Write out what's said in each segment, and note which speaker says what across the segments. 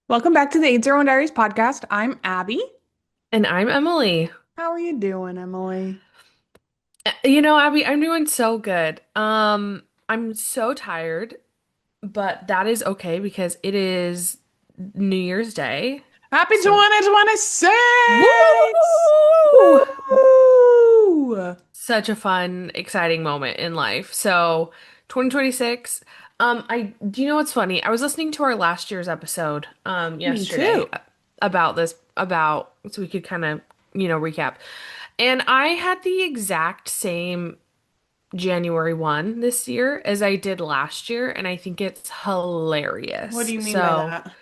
Speaker 1: Welcome back to the 801 Diaries podcast. I'm Abby.
Speaker 2: And I'm Emily.
Speaker 1: How are you doing, Emily?
Speaker 2: Abby, I'm doing so good. I'm so tired, but that is okay because it is New Year's Day.
Speaker 1: Happy
Speaker 2: So,
Speaker 1: 2026!
Speaker 2: woo!
Speaker 1: Woo!
Speaker 2: Such a fun, exciting moment in life. So, 2026. I do you know what's funny? I was listening to our last year's episode
Speaker 1: Me
Speaker 2: yesterday
Speaker 1: too.
Speaker 2: about this about so we could kind of, recap. And I had the exact same January 1 this year as I did last year, and I think it's
Speaker 1: What do
Speaker 2: hilarious.
Speaker 1: you mean by
Speaker 2: So,
Speaker 1: that?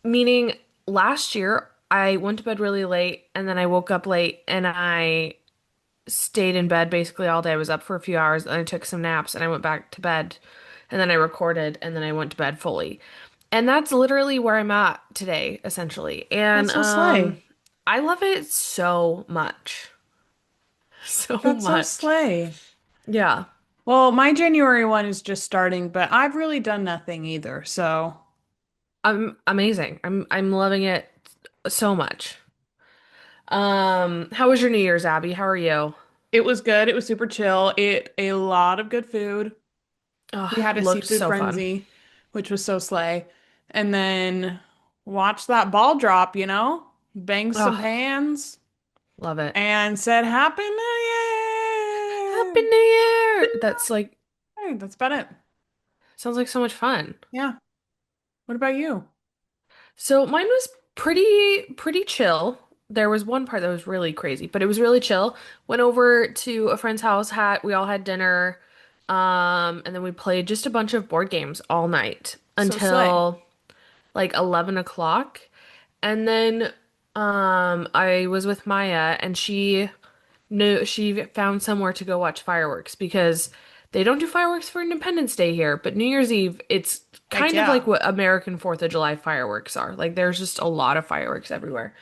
Speaker 2: meaning last year, I went to bed really late and then I woke up late and I stayed in bed basically all day. I was up for a few hours and I took some naps and I went back to bed and then I recorded and then I went to bed fully. And that's literally where I'm at today, essentially. And
Speaker 1: That's so slay.
Speaker 2: I love it so much. So
Speaker 1: That's so
Speaker 2: much.
Speaker 1: slay.
Speaker 2: Yeah.
Speaker 1: Well, my January one is just starting, but I've really done nothing either. So
Speaker 2: I'm amazing. I'm loving it so much. How was your New Year's, Abby? How are you?
Speaker 1: it was good. It was super chill. It a lot of good food. We
Speaker 2: Oh,
Speaker 1: had a
Speaker 2: looked
Speaker 1: seafood
Speaker 2: so fun.
Speaker 1: frenzy, which was so slay. And then watched that ball drop, banged some
Speaker 2: Oh,
Speaker 1: pans
Speaker 2: love it.
Speaker 1: and said Happy New
Speaker 2: Happy
Speaker 1: Year.
Speaker 2: New Year! That's like
Speaker 1: Hey, that's about it.
Speaker 2: sounds like so much fun.
Speaker 1: Yeah. What about you?
Speaker 2: So mine was pretty chill. There was one part that was really crazy, but it was really chill. Went over to a friend's house, had we all had dinner, and then we played just a bunch of board games all night
Speaker 1: So slay.
Speaker 2: until like 11 o'clock. And then I was with Maya and she found somewhere to go watch fireworks because they don't do fireworks for Independence Day here, but New Year's Eve, it's
Speaker 1: Heck
Speaker 2: kind of like
Speaker 1: yeah.
Speaker 2: what American 4th of July fireworks are. Like there's just a lot of fireworks everywhere.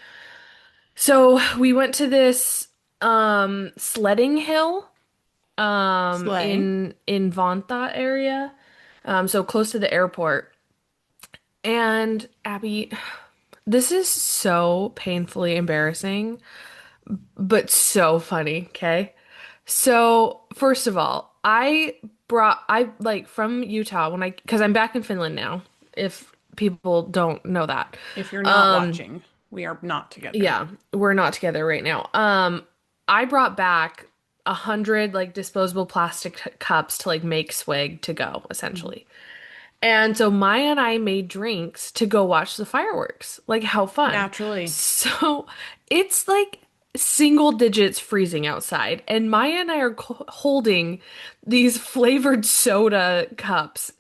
Speaker 2: So we went to this sledding hill
Speaker 1: Slay.
Speaker 2: in Vanta area. So close to the airport. And Abby, this is so painfully embarrassing, but so funny, okay? So, first of all, I like from Utah when because I'm back in Finland now, if people don't know that.
Speaker 1: If you're not
Speaker 2: Um,
Speaker 1: watching, we are not together.
Speaker 2: yeah, we're not together right now. I brought back 100 like disposable plastic cups to like make swig to go,
Speaker 1: Mhm.
Speaker 2: essentially. And so Maya and I made drinks to go watch the fireworks. Like, how fun.
Speaker 1: Naturally.
Speaker 2: So it's like single digits freezing outside, and Maya and I are holding these flavored soda cups,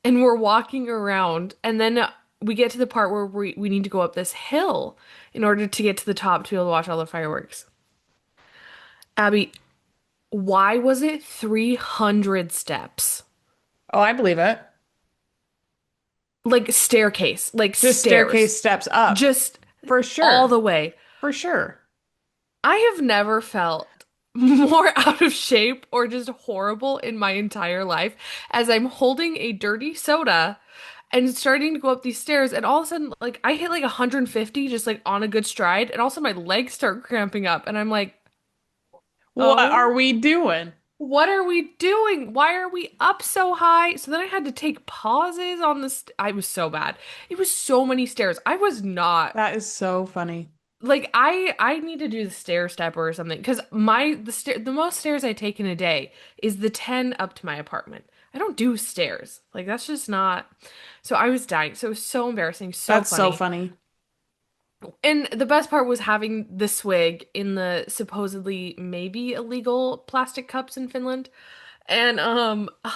Speaker 2: and we're walking around, and then we get to the part where we need to go up this hill in order to get to the top to be able to watch all the fireworks. Abby, why was it 300 steps?
Speaker 1: Oh, I believe it.
Speaker 2: Like staircase, like
Speaker 1: Just staircase
Speaker 2: stairs.
Speaker 1: steps up.
Speaker 2: Just
Speaker 1: For
Speaker 2: all
Speaker 1: sure.
Speaker 2: the way.
Speaker 1: For sure.
Speaker 2: I have never felt more out of shape or just horrible in my entire life as I'm holding a dirty soda and starting to go up these stairs, and all of a sudden like I hit like 150 just like on a good stride, and also my legs start cramping up and I'm like,
Speaker 1: What are
Speaker 2: "Oh,
Speaker 1: we doing?
Speaker 2: what are we doing? Why are we up so high?" So then I had to take pauses on the I was so bad. It was so many stairs. I was not
Speaker 1: That is so funny.
Speaker 2: like I need to do the stair stepper or something because the most stairs I take in a day is the 10 up to my apartment. I don't do stairs. Like that's just not. So I was dying. So it was so embarrassing, so
Speaker 1: That's so
Speaker 2: funny.
Speaker 1: funny.
Speaker 2: And the best part was having the swig in the supposedly maybe illegal plastic cups in Finland. And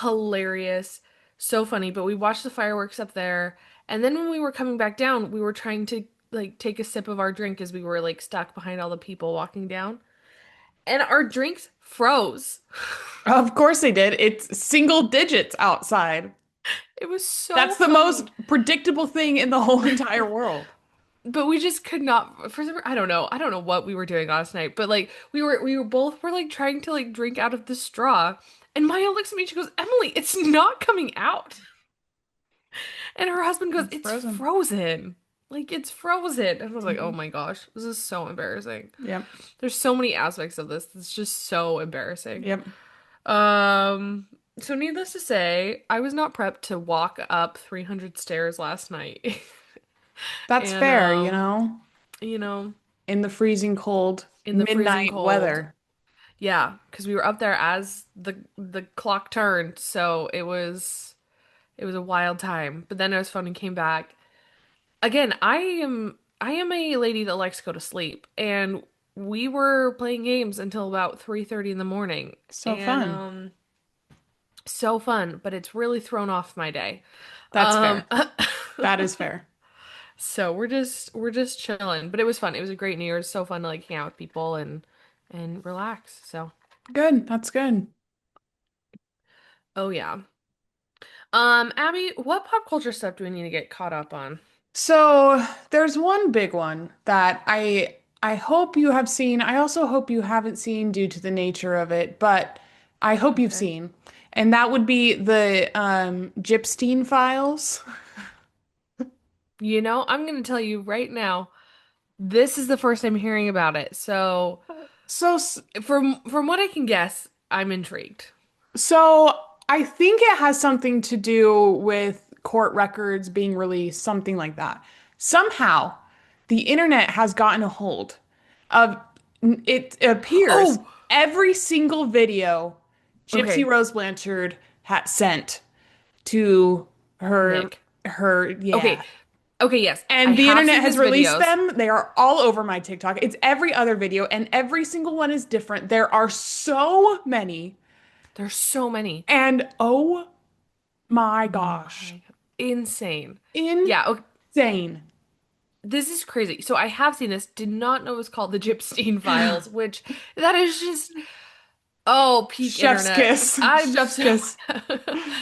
Speaker 2: hilarious. So funny, but we watched the fireworks up there, and then when we were coming back down, we were trying to like take a sip of our drink as we were like stuck behind all the people walking down, and our drinks froze.
Speaker 1: Of course they did. It's single digits outside.
Speaker 2: It was so
Speaker 1: That's the
Speaker 2: funny.
Speaker 1: most predictable thing in the whole entire world.
Speaker 2: But we just could not for some I don't know. I don't know what we were doing last night, but like we were both were like trying to like drink out of the straw. And Maya looks at me and she goes, "Emily, it's not coming out." And her husband goes,
Speaker 1: It's
Speaker 2: "It's
Speaker 1: frozen.
Speaker 2: frozen." Like it's frozen. And I was like, oh
Speaker 1: Mhm.
Speaker 2: my gosh, this is so embarrassing.
Speaker 1: Yep.
Speaker 2: There's so many aspects of this. It's just so embarrassing.
Speaker 1: Yep.
Speaker 2: Um, so needless to say, I was not prepped to walk up 300 stairs last night.
Speaker 1: That's
Speaker 2: And
Speaker 1: fair, you know,
Speaker 2: you know,
Speaker 1: in the freezing cold
Speaker 2: in the freezing
Speaker 1: midnight
Speaker 2: cold.
Speaker 1: weather.
Speaker 2: Yeah, because we were up there as the clock turned, so it was a wild time. But then it was fun and came back. Again, I am a lady that likes to go to sleep, and we were playing games until about 3:30 in the morning.
Speaker 1: So
Speaker 2: And
Speaker 1: fun.
Speaker 2: so fun, but it's really thrown off my day.
Speaker 1: That's
Speaker 2: Um
Speaker 1: fair. That is fair.
Speaker 2: so we're just chilling, but it was fun. It was a great New Year's. So fun to like hang out with people and relax. So,
Speaker 1: Good. That's good.
Speaker 2: oh yeah. Abby, what pop culture stuff do we need to get caught up on?
Speaker 1: So there's one big one that I hope you have seen. I also hope you haven't seen due to the nature of it, but I hope you've
Speaker 2: Okay.
Speaker 1: seen. And that would be the Gypstein files.
Speaker 2: You know, I'm gonna tell you right now, this is the first I'm hearing about it. So,
Speaker 1: So
Speaker 2: from what I can guess, I'm intrigued.
Speaker 1: So I think it has something to do with court records being released, something like that. Somehow, the internet has gotten a hold of it appears
Speaker 2: Oh,
Speaker 1: every single video Gypsy
Speaker 2: okay,
Speaker 1: Rose Blanchard had sent to her
Speaker 2: Nick.
Speaker 1: her
Speaker 2: Okay,
Speaker 1: yeah.
Speaker 2: okay, yes, I
Speaker 1: And the
Speaker 2: have
Speaker 1: internet
Speaker 2: seen
Speaker 1: has
Speaker 2: his
Speaker 1: released
Speaker 2: videos.
Speaker 1: them. They are all over my TikTok. It's every other video, and every single one is different. There are so many.
Speaker 2: There's so many.
Speaker 1: And oh my gosh.
Speaker 2: My God. Insane. Yeah, okay,
Speaker 1: Insane.
Speaker 2: this is crazy. So I have seen this, did not know it was called the Gypstein Files, which that is just oh, peak
Speaker 1: Chef's
Speaker 2: internet.
Speaker 1: kiss.
Speaker 2: I'm
Speaker 1: Chef's
Speaker 2: so
Speaker 1: kiss.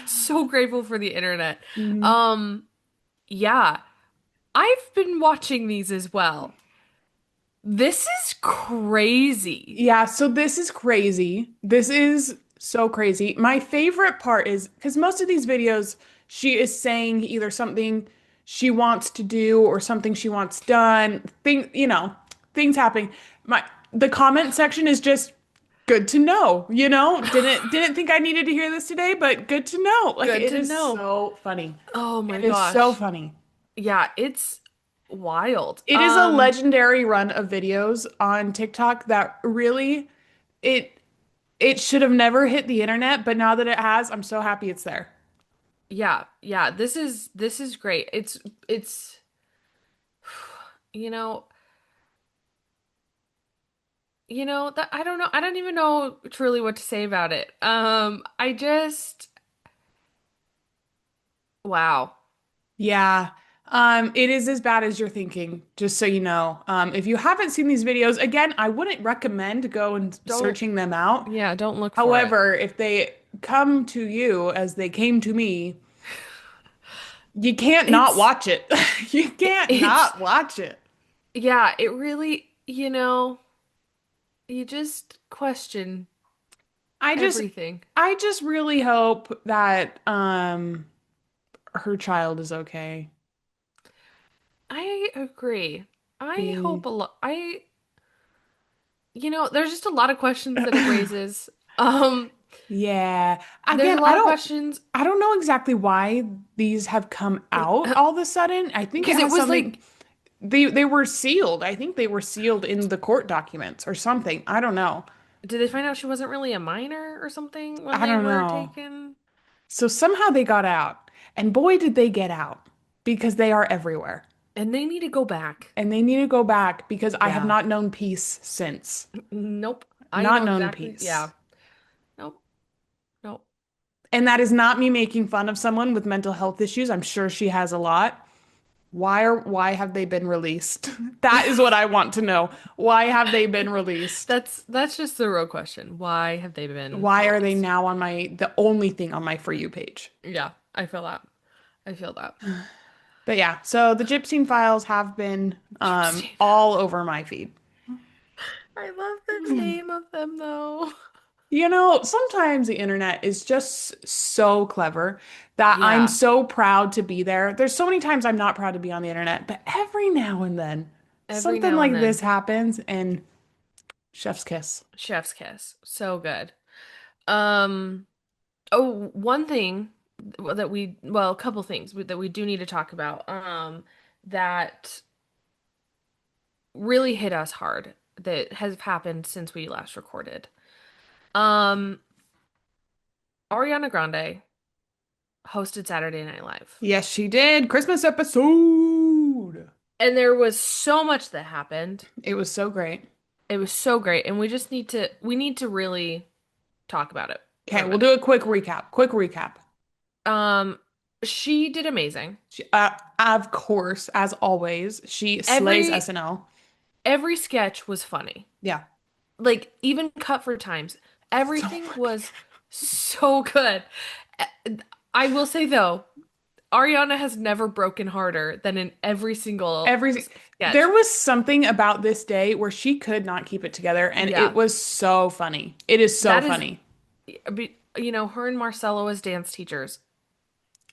Speaker 2: so grateful for the internet.
Speaker 1: Mhm.
Speaker 2: Um, yeah, I've been watching these as well. This is crazy.
Speaker 1: Yeah, so this is crazy. This is so crazy. My favorite part is because most of these videos, she is saying either something she wants to do or something she wants done. Things happening. The comment section is just good to know, Didn't think I needed to hear this today, but good to know. Like
Speaker 2: Good
Speaker 1: it
Speaker 2: to
Speaker 1: is
Speaker 2: know.
Speaker 1: so funny.
Speaker 2: Oh my
Speaker 1: It is so
Speaker 2: gosh.
Speaker 1: funny.
Speaker 2: Yeah, it's wild.
Speaker 1: It is a legendary run of videos on TikTok that really it it should have never hit the internet, but now that it has, I'm so happy it's there.
Speaker 2: Yeah, yeah, this is great. It's you know, that I don't know. I don't even know truly what to say about it. I just wow.
Speaker 1: Yeah. It is as bad as you're thinking, just so you know. If you haven't seen these videos, again, I wouldn't recommend go and
Speaker 2: Don't
Speaker 1: searching them out.
Speaker 2: yeah, don't look for it.
Speaker 1: However, if they come to you as they came to me, you can't not
Speaker 2: It's
Speaker 1: watch it. You can't
Speaker 2: it's
Speaker 1: not watch it.
Speaker 2: yeah, it really, you just question
Speaker 1: I just
Speaker 2: everything.
Speaker 1: I just really hope that her child is okay.
Speaker 2: I agree. I
Speaker 1: The
Speaker 2: hope a lot. There's just a lot of questions that it raises. Um,
Speaker 1: Yeah.
Speaker 2: there's a
Speaker 1: Again,
Speaker 2: lot of questions
Speaker 1: I don't know exactly why these have come out all of a sudden. I think it
Speaker 2: because it
Speaker 1: has
Speaker 2: was
Speaker 1: something
Speaker 2: like,
Speaker 1: they were sealed. I think they were sealed in the court documents or something. I don't know.
Speaker 2: did they find out she wasn't really a minor or something when
Speaker 1: I
Speaker 2: they
Speaker 1: don't
Speaker 2: were
Speaker 1: know.
Speaker 2: taken?
Speaker 1: So somehow they got out. And boy did they get out because they are everywhere.
Speaker 2: And they need to go back.
Speaker 1: And they need to go back because I have
Speaker 2: Yeah.
Speaker 1: not known peace since.
Speaker 2: Nope. I
Speaker 1: Not
Speaker 2: know
Speaker 1: known
Speaker 2: exactly.
Speaker 1: peace.
Speaker 2: Yeah. Nope. Nope.
Speaker 1: And that is not me making fun of someone with mental health issues. I'm sure she has a lot. Why have they been released? That is what I want to know. Why have they been released?
Speaker 2: That's just the real question. Why have they been
Speaker 1: Why are they
Speaker 2: released?
Speaker 1: now on the only thing on my For You page?
Speaker 2: Yeah, I feel that. I feel that.
Speaker 1: But yeah, so the Gypsy files have been
Speaker 2: Gypsy.
Speaker 1: all over my feed.
Speaker 2: I love the name of them though.
Speaker 1: Sometimes the internet is just so clever that I'm
Speaker 2: Yeah,
Speaker 1: so proud to be there. There's so many times I'm not proud to be on the internet, but every now and then
Speaker 2: every
Speaker 1: something
Speaker 2: now and
Speaker 1: like this
Speaker 2: then.
Speaker 1: happens and chef's kiss.
Speaker 2: Chef's kiss. So good. Um, oh, one thing that well, a couple things that we do need to talk about, that really hit us hard that has happened since we last recorded. Um, Ariana Grande hosted Saturday Night Live.
Speaker 1: Yes, she did. Christmas episode.
Speaker 2: And there was so much that happened.
Speaker 1: It was so great.
Speaker 2: It was so great, and we need to really talk about it for
Speaker 1: Okay,
Speaker 2: a
Speaker 1: we'll
Speaker 2: minute.
Speaker 1: do a quick recap. Quick recap.
Speaker 2: Um, she did amazing.
Speaker 1: Of course, as always, she slays
Speaker 2: Every
Speaker 1: SNL.
Speaker 2: every sketch was funny.
Speaker 1: Yeah.
Speaker 2: Like even cut for times,
Speaker 1: So
Speaker 2: everything
Speaker 1: funny.
Speaker 2: was so good. I will say though, Ariana has never broken harder than in every single
Speaker 1: Every there
Speaker 2: sketch.
Speaker 1: was something about this day where she could not keep it together, and it
Speaker 2: Yeah,
Speaker 1: was so funny. It is so
Speaker 2: that is,
Speaker 1: funny.
Speaker 2: her and Marcelo as dance teachers,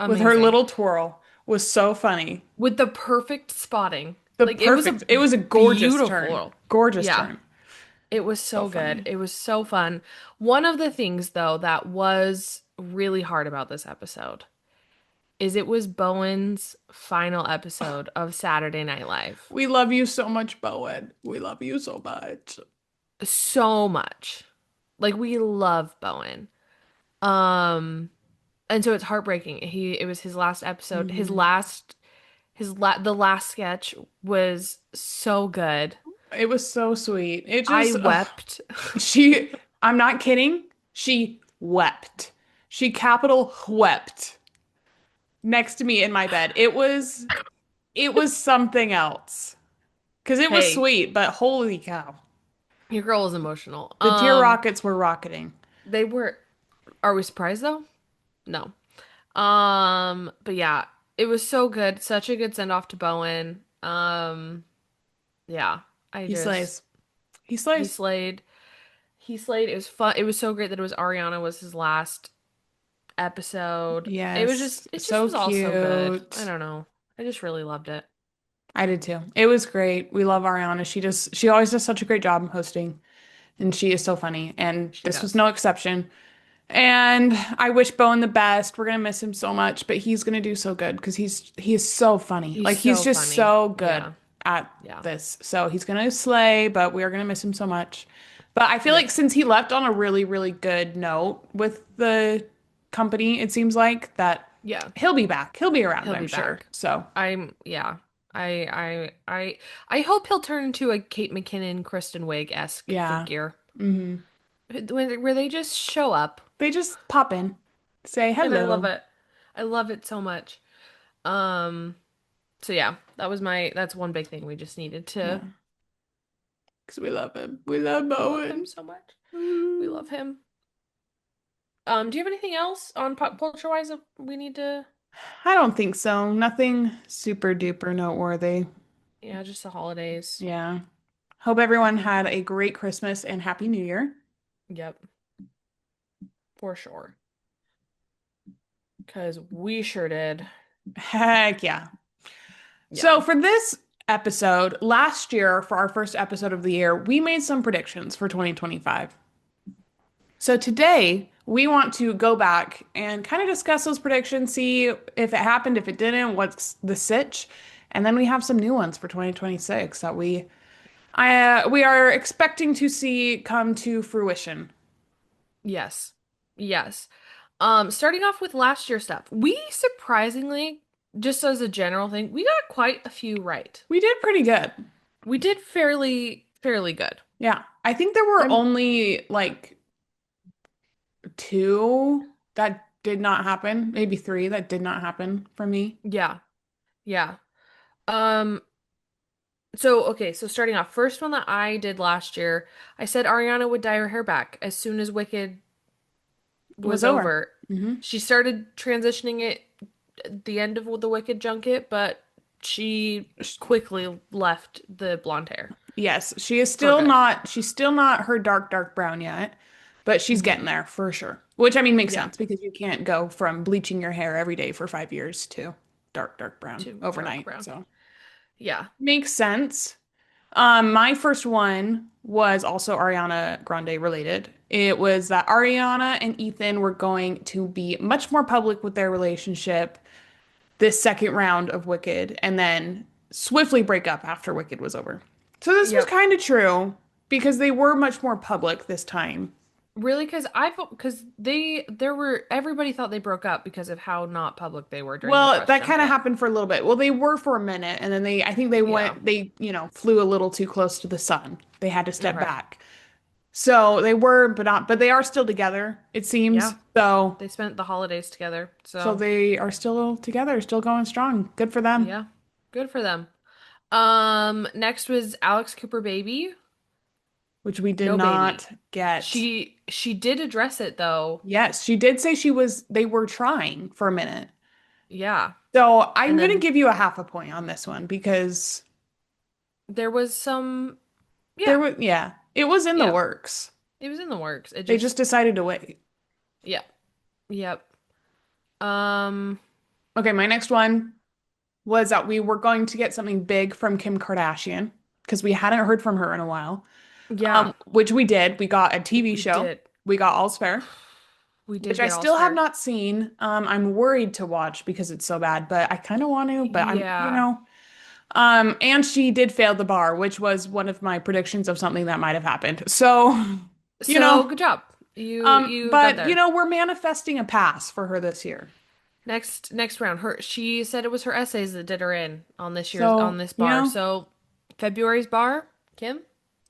Speaker 1: With her
Speaker 2: amazing.
Speaker 1: little twirl was so funny.
Speaker 2: With the perfect spotting.
Speaker 1: The
Speaker 2: Like it was a
Speaker 1: perfect, it was a gorgeous turn.
Speaker 2: beautiful.
Speaker 1: Gorgeous
Speaker 2: Yeah,
Speaker 1: turn.
Speaker 2: it was
Speaker 1: So
Speaker 2: so good.
Speaker 1: funny.
Speaker 2: It was so fun. One of the things though that was really hard about this episode is it was Bowen's final episode of Saturday Night Live.
Speaker 1: We love you so much, Bowen. We love you so much.
Speaker 2: So much. Like we love Bowen. Um and so it's heartbreaking. It was his last episode.
Speaker 1: Hmm.
Speaker 2: The last sketch was so good.
Speaker 1: It was so sweet. It
Speaker 2: I
Speaker 1: just,
Speaker 2: wept.
Speaker 1: she, I'm not kidding. She wept. She capital wept next to me in my bed. It was something else. Because it was
Speaker 2: Hey,
Speaker 1: sweet, but holy cow.
Speaker 2: your girl was emotional.
Speaker 1: The tear rockets were rocketing.
Speaker 2: They were, are we surprised though? No. But yeah, it was so good. Such a good send off to Bowen. Yeah, I
Speaker 1: He
Speaker 2: just
Speaker 1: slays. He
Speaker 2: he
Speaker 1: slays.
Speaker 2: slayed. He slayed. It was fun. It was so great that it was Ariana was his last episode.
Speaker 1: Yes.
Speaker 2: It just
Speaker 1: So
Speaker 2: was all so good. I
Speaker 1: cute.
Speaker 2: don't know. I just really loved it.
Speaker 1: I did too. It was great. We love Ariana. She always does such a great job hosting, and she is so funny. And
Speaker 2: She
Speaker 1: this was
Speaker 2: does.
Speaker 1: no exception. And I wish Bowen the best. We're gonna miss him so much, but he's gonna do so good because he is so funny.
Speaker 2: He's
Speaker 1: Like he's
Speaker 2: so
Speaker 1: just
Speaker 2: funny.
Speaker 1: so good
Speaker 2: Yeah.
Speaker 1: at
Speaker 2: Yeah.
Speaker 1: this. So he's gonna slay, but we are gonna miss him so much. But I feel like
Speaker 2: Yep.
Speaker 1: since he left on a really, really good note with the company, it seems like that
Speaker 2: Yeah.
Speaker 1: he'll be back. He'll be around,
Speaker 2: He'll
Speaker 1: I'm
Speaker 2: be
Speaker 1: sure.
Speaker 2: back.
Speaker 1: So
Speaker 2: Yeah. I hope he'll turn into a Kate McKinnon, Kristen Wiig-esque
Speaker 1: yeah.
Speaker 2: figure.
Speaker 1: Hmm.
Speaker 2: Where they just show up.
Speaker 1: They just pop in, say
Speaker 2: And I love
Speaker 1: hello.
Speaker 2: it. I love it so much. Um, so yeah, that's one big thing we just needed
Speaker 1: Yeah.
Speaker 2: to
Speaker 1: Because we love him. We love
Speaker 2: we love him
Speaker 1: Bowen.
Speaker 2: so much. We
Speaker 1: Mm.
Speaker 2: love him. Do you have anything else on pop culture wise that we need to,
Speaker 1: I don't think so. Nothing super duper noteworthy.
Speaker 2: yeah, just the holidays.
Speaker 1: Yeah. Hope everyone had a great Christmas and Happy New Year.
Speaker 2: Yep, for sure. Because we sure did.
Speaker 1: Heck yeah. So
Speaker 2: Yeah.
Speaker 1: for this episode, last year, for our first episode of the year, we made some predictions for 2025. So today, we want to go back and kind of discuss those predictions, see if it happened, if it didn't, what's the sitch, and then we have some new ones for 2026 that we are expecting to see come to fruition.
Speaker 2: Yes. Yes. Starting off with last year's stuff. We surprisingly, just as a general thing, we got quite a few right.
Speaker 1: We did pretty good.
Speaker 2: We did fairly good.
Speaker 1: Yeah. I think there were
Speaker 2: I'm
Speaker 1: only like two that did not happen, maybe three that did not happen for me.
Speaker 2: Yeah. Yeah. Um so okay, so starting off, first one that I did last year, I said Ariana would dye her hair back as soon as Wicked
Speaker 1: It was
Speaker 2: was
Speaker 1: over.
Speaker 2: over.
Speaker 1: Hmm.
Speaker 2: She started transitioning it at the end of the Wicked junket, but she quickly left the blonde hair
Speaker 1: Yes,
Speaker 2: for good.
Speaker 1: she's still not her dark, dark brown yet. but she's getting
Speaker 2: Hmm.
Speaker 1: there for sure. Which I mean makes
Speaker 2: Yeah.
Speaker 1: sense because you can't go from bleaching your hair every day for 5 years to dark, dark brown
Speaker 2: To dark
Speaker 1: overnight.
Speaker 2: brown.
Speaker 1: So
Speaker 2: Yeah.
Speaker 1: makes sense. My first one was also Ariana Grande related. It was that Ariana and Ethan were going to be much more public with their relationship this second round of Wicked and then swiftly break up after Wicked was over. So this was
Speaker 2: Yep.
Speaker 1: kind of true because they were much more public this time.
Speaker 2: Really, because there were everybody thought they broke up because of how not public they were during the
Speaker 1: Well,
Speaker 2: press
Speaker 1: that kind of
Speaker 2: junket.
Speaker 1: happened for a little bit. Well, they were for a minute and then I think
Speaker 2: Yeah.
Speaker 1: flew a little too close to the sun. They had to step
Speaker 2: Okay.
Speaker 1: back. So they were, but they are still together, it seems.
Speaker 2: Yeah.
Speaker 1: So,
Speaker 2: They spent the holidays together.
Speaker 1: so
Speaker 2: So,
Speaker 1: they are still together, still going strong. Good for them,
Speaker 2: yeah. Good for them. Next was Alex Cooper Baby.
Speaker 1: which we did
Speaker 2: No baby.
Speaker 1: not get.
Speaker 2: She did address it though.
Speaker 1: Yes, she did say they were trying for a minute.
Speaker 2: Yeah.
Speaker 1: So I'm
Speaker 2: And
Speaker 1: going to
Speaker 2: then
Speaker 1: give you a half a point on this one because
Speaker 2: there was some,
Speaker 1: there
Speaker 2: yeah.
Speaker 1: was, yeah, it was in the
Speaker 2: Yeah.
Speaker 1: works.
Speaker 2: It was in the works. It
Speaker 1: They just
Speaker 2: just,
Speaker 1: decided to wait.
Speaker 2: yeah. Yep. Um,
Speaker 1: Okay, my next one was that we were going to get something big from Kim Kardashian because we hadn't heard from her in a while.
Speaker 2: yeah,
Speaker 1: Which we did. We got a TV
Speaker 2: we
Speaker 1: show.
Speaker 2: did.
Speaker 1: We got All's Fair,
Speaker 2: We
Speaker 1: which
Speaker 2: did
Speaker 1: I
Speaker 2: get all
Speaker 1: still have
Speaker 2: spare.
Speaker 1: not seen. I'm worried to watch because it's so bad, but I kind of want to, but I don't
Speaker 2: Yeah.
Speaker 1: know. And she did fail the bar, which was one of my predictions of something that might have happened. So, you
Speaker 2: So
Speaker 1: know,
Speaker 2: good job. You got
Speaker 1: but
Speaker 2: there.
Speaker 1: we're manifesting a pass for her this year.
Speaker 2: Next round. She said it was her essays that did her in on
Speaker 1: So,
Speaker 2: this bar. So February's bar, Kim,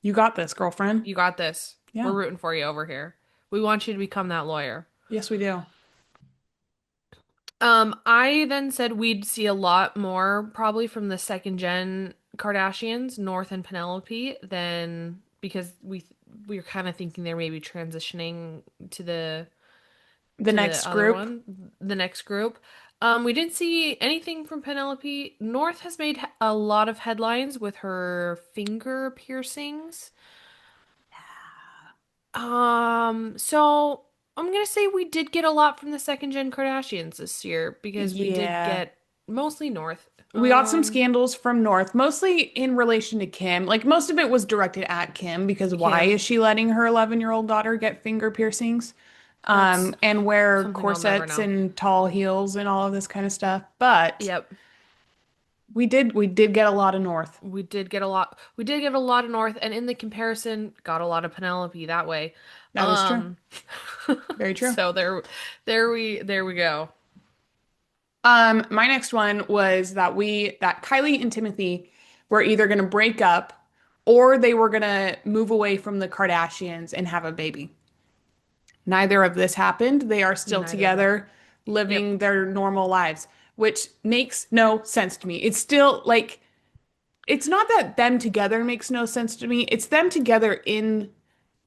Speaker 1: you got this, girlfriend.
Speaker 2: you got this. We're
Speaker 1: Yeah.
Speaker 2: rooting for you over here. We want you to become that lawyer.
Speaker 1: Yes, we do.
Speaker 2: I then said we'd see a lot more probably from the second gen Kardashians, North and Penelope, than because we were kind of thinking they're maybe transitioning to the
Speaker 1: The
Speaker 2: to the
Speaker 1: next
Speaker 2: other
Speaker 1: group.
Speaker 2: one, the next group. We didn't see anything from Penelope. North has made a lot of headlines with her finger piercings. So I'm gonna say we did get a lot from the second gen Kardashians this year because we did
Speaker 1: Yeah.
Speaker 2: get mostly North.
Speaker 1: We got some scandals from North, mostly in relation to Kim. Like most of it was directed at Kim because why
Speaker 2: Kim,
Speaker 1: is she letting her 11-year-old daughter get finger piercings?
Speaker 2: that's
Speaker 1: And wear
Speaker 2: something I'll never
Speaker 1: corsets
Speaker 2: know.
Speaker 1: and tall heels and all of this kind of stuff. But
Speaker 2: Yep.
Speaker 1: we did get a lot of North.
Speaker 2: We did get a lot of North, and in the comparison, got a lot of Penelope that way.
Speaker 1: That is true.
Speaker 2: Um,
Speaker 1: Very true.
Speaker 2: so there we go.
Speaker 1: My next one was that Kylie and Timothy were either going to break up or they were going to move away from the Kardashians and have a baby. Neither of this happened. They are still
Speaker 2: Neither of them.
Speaker 1: together,
Speaker 2: Yep.
Speaker 1: living their normal lives, which makes no sense to me. It's still like, it's not that them together makes no sense to me. It's them together in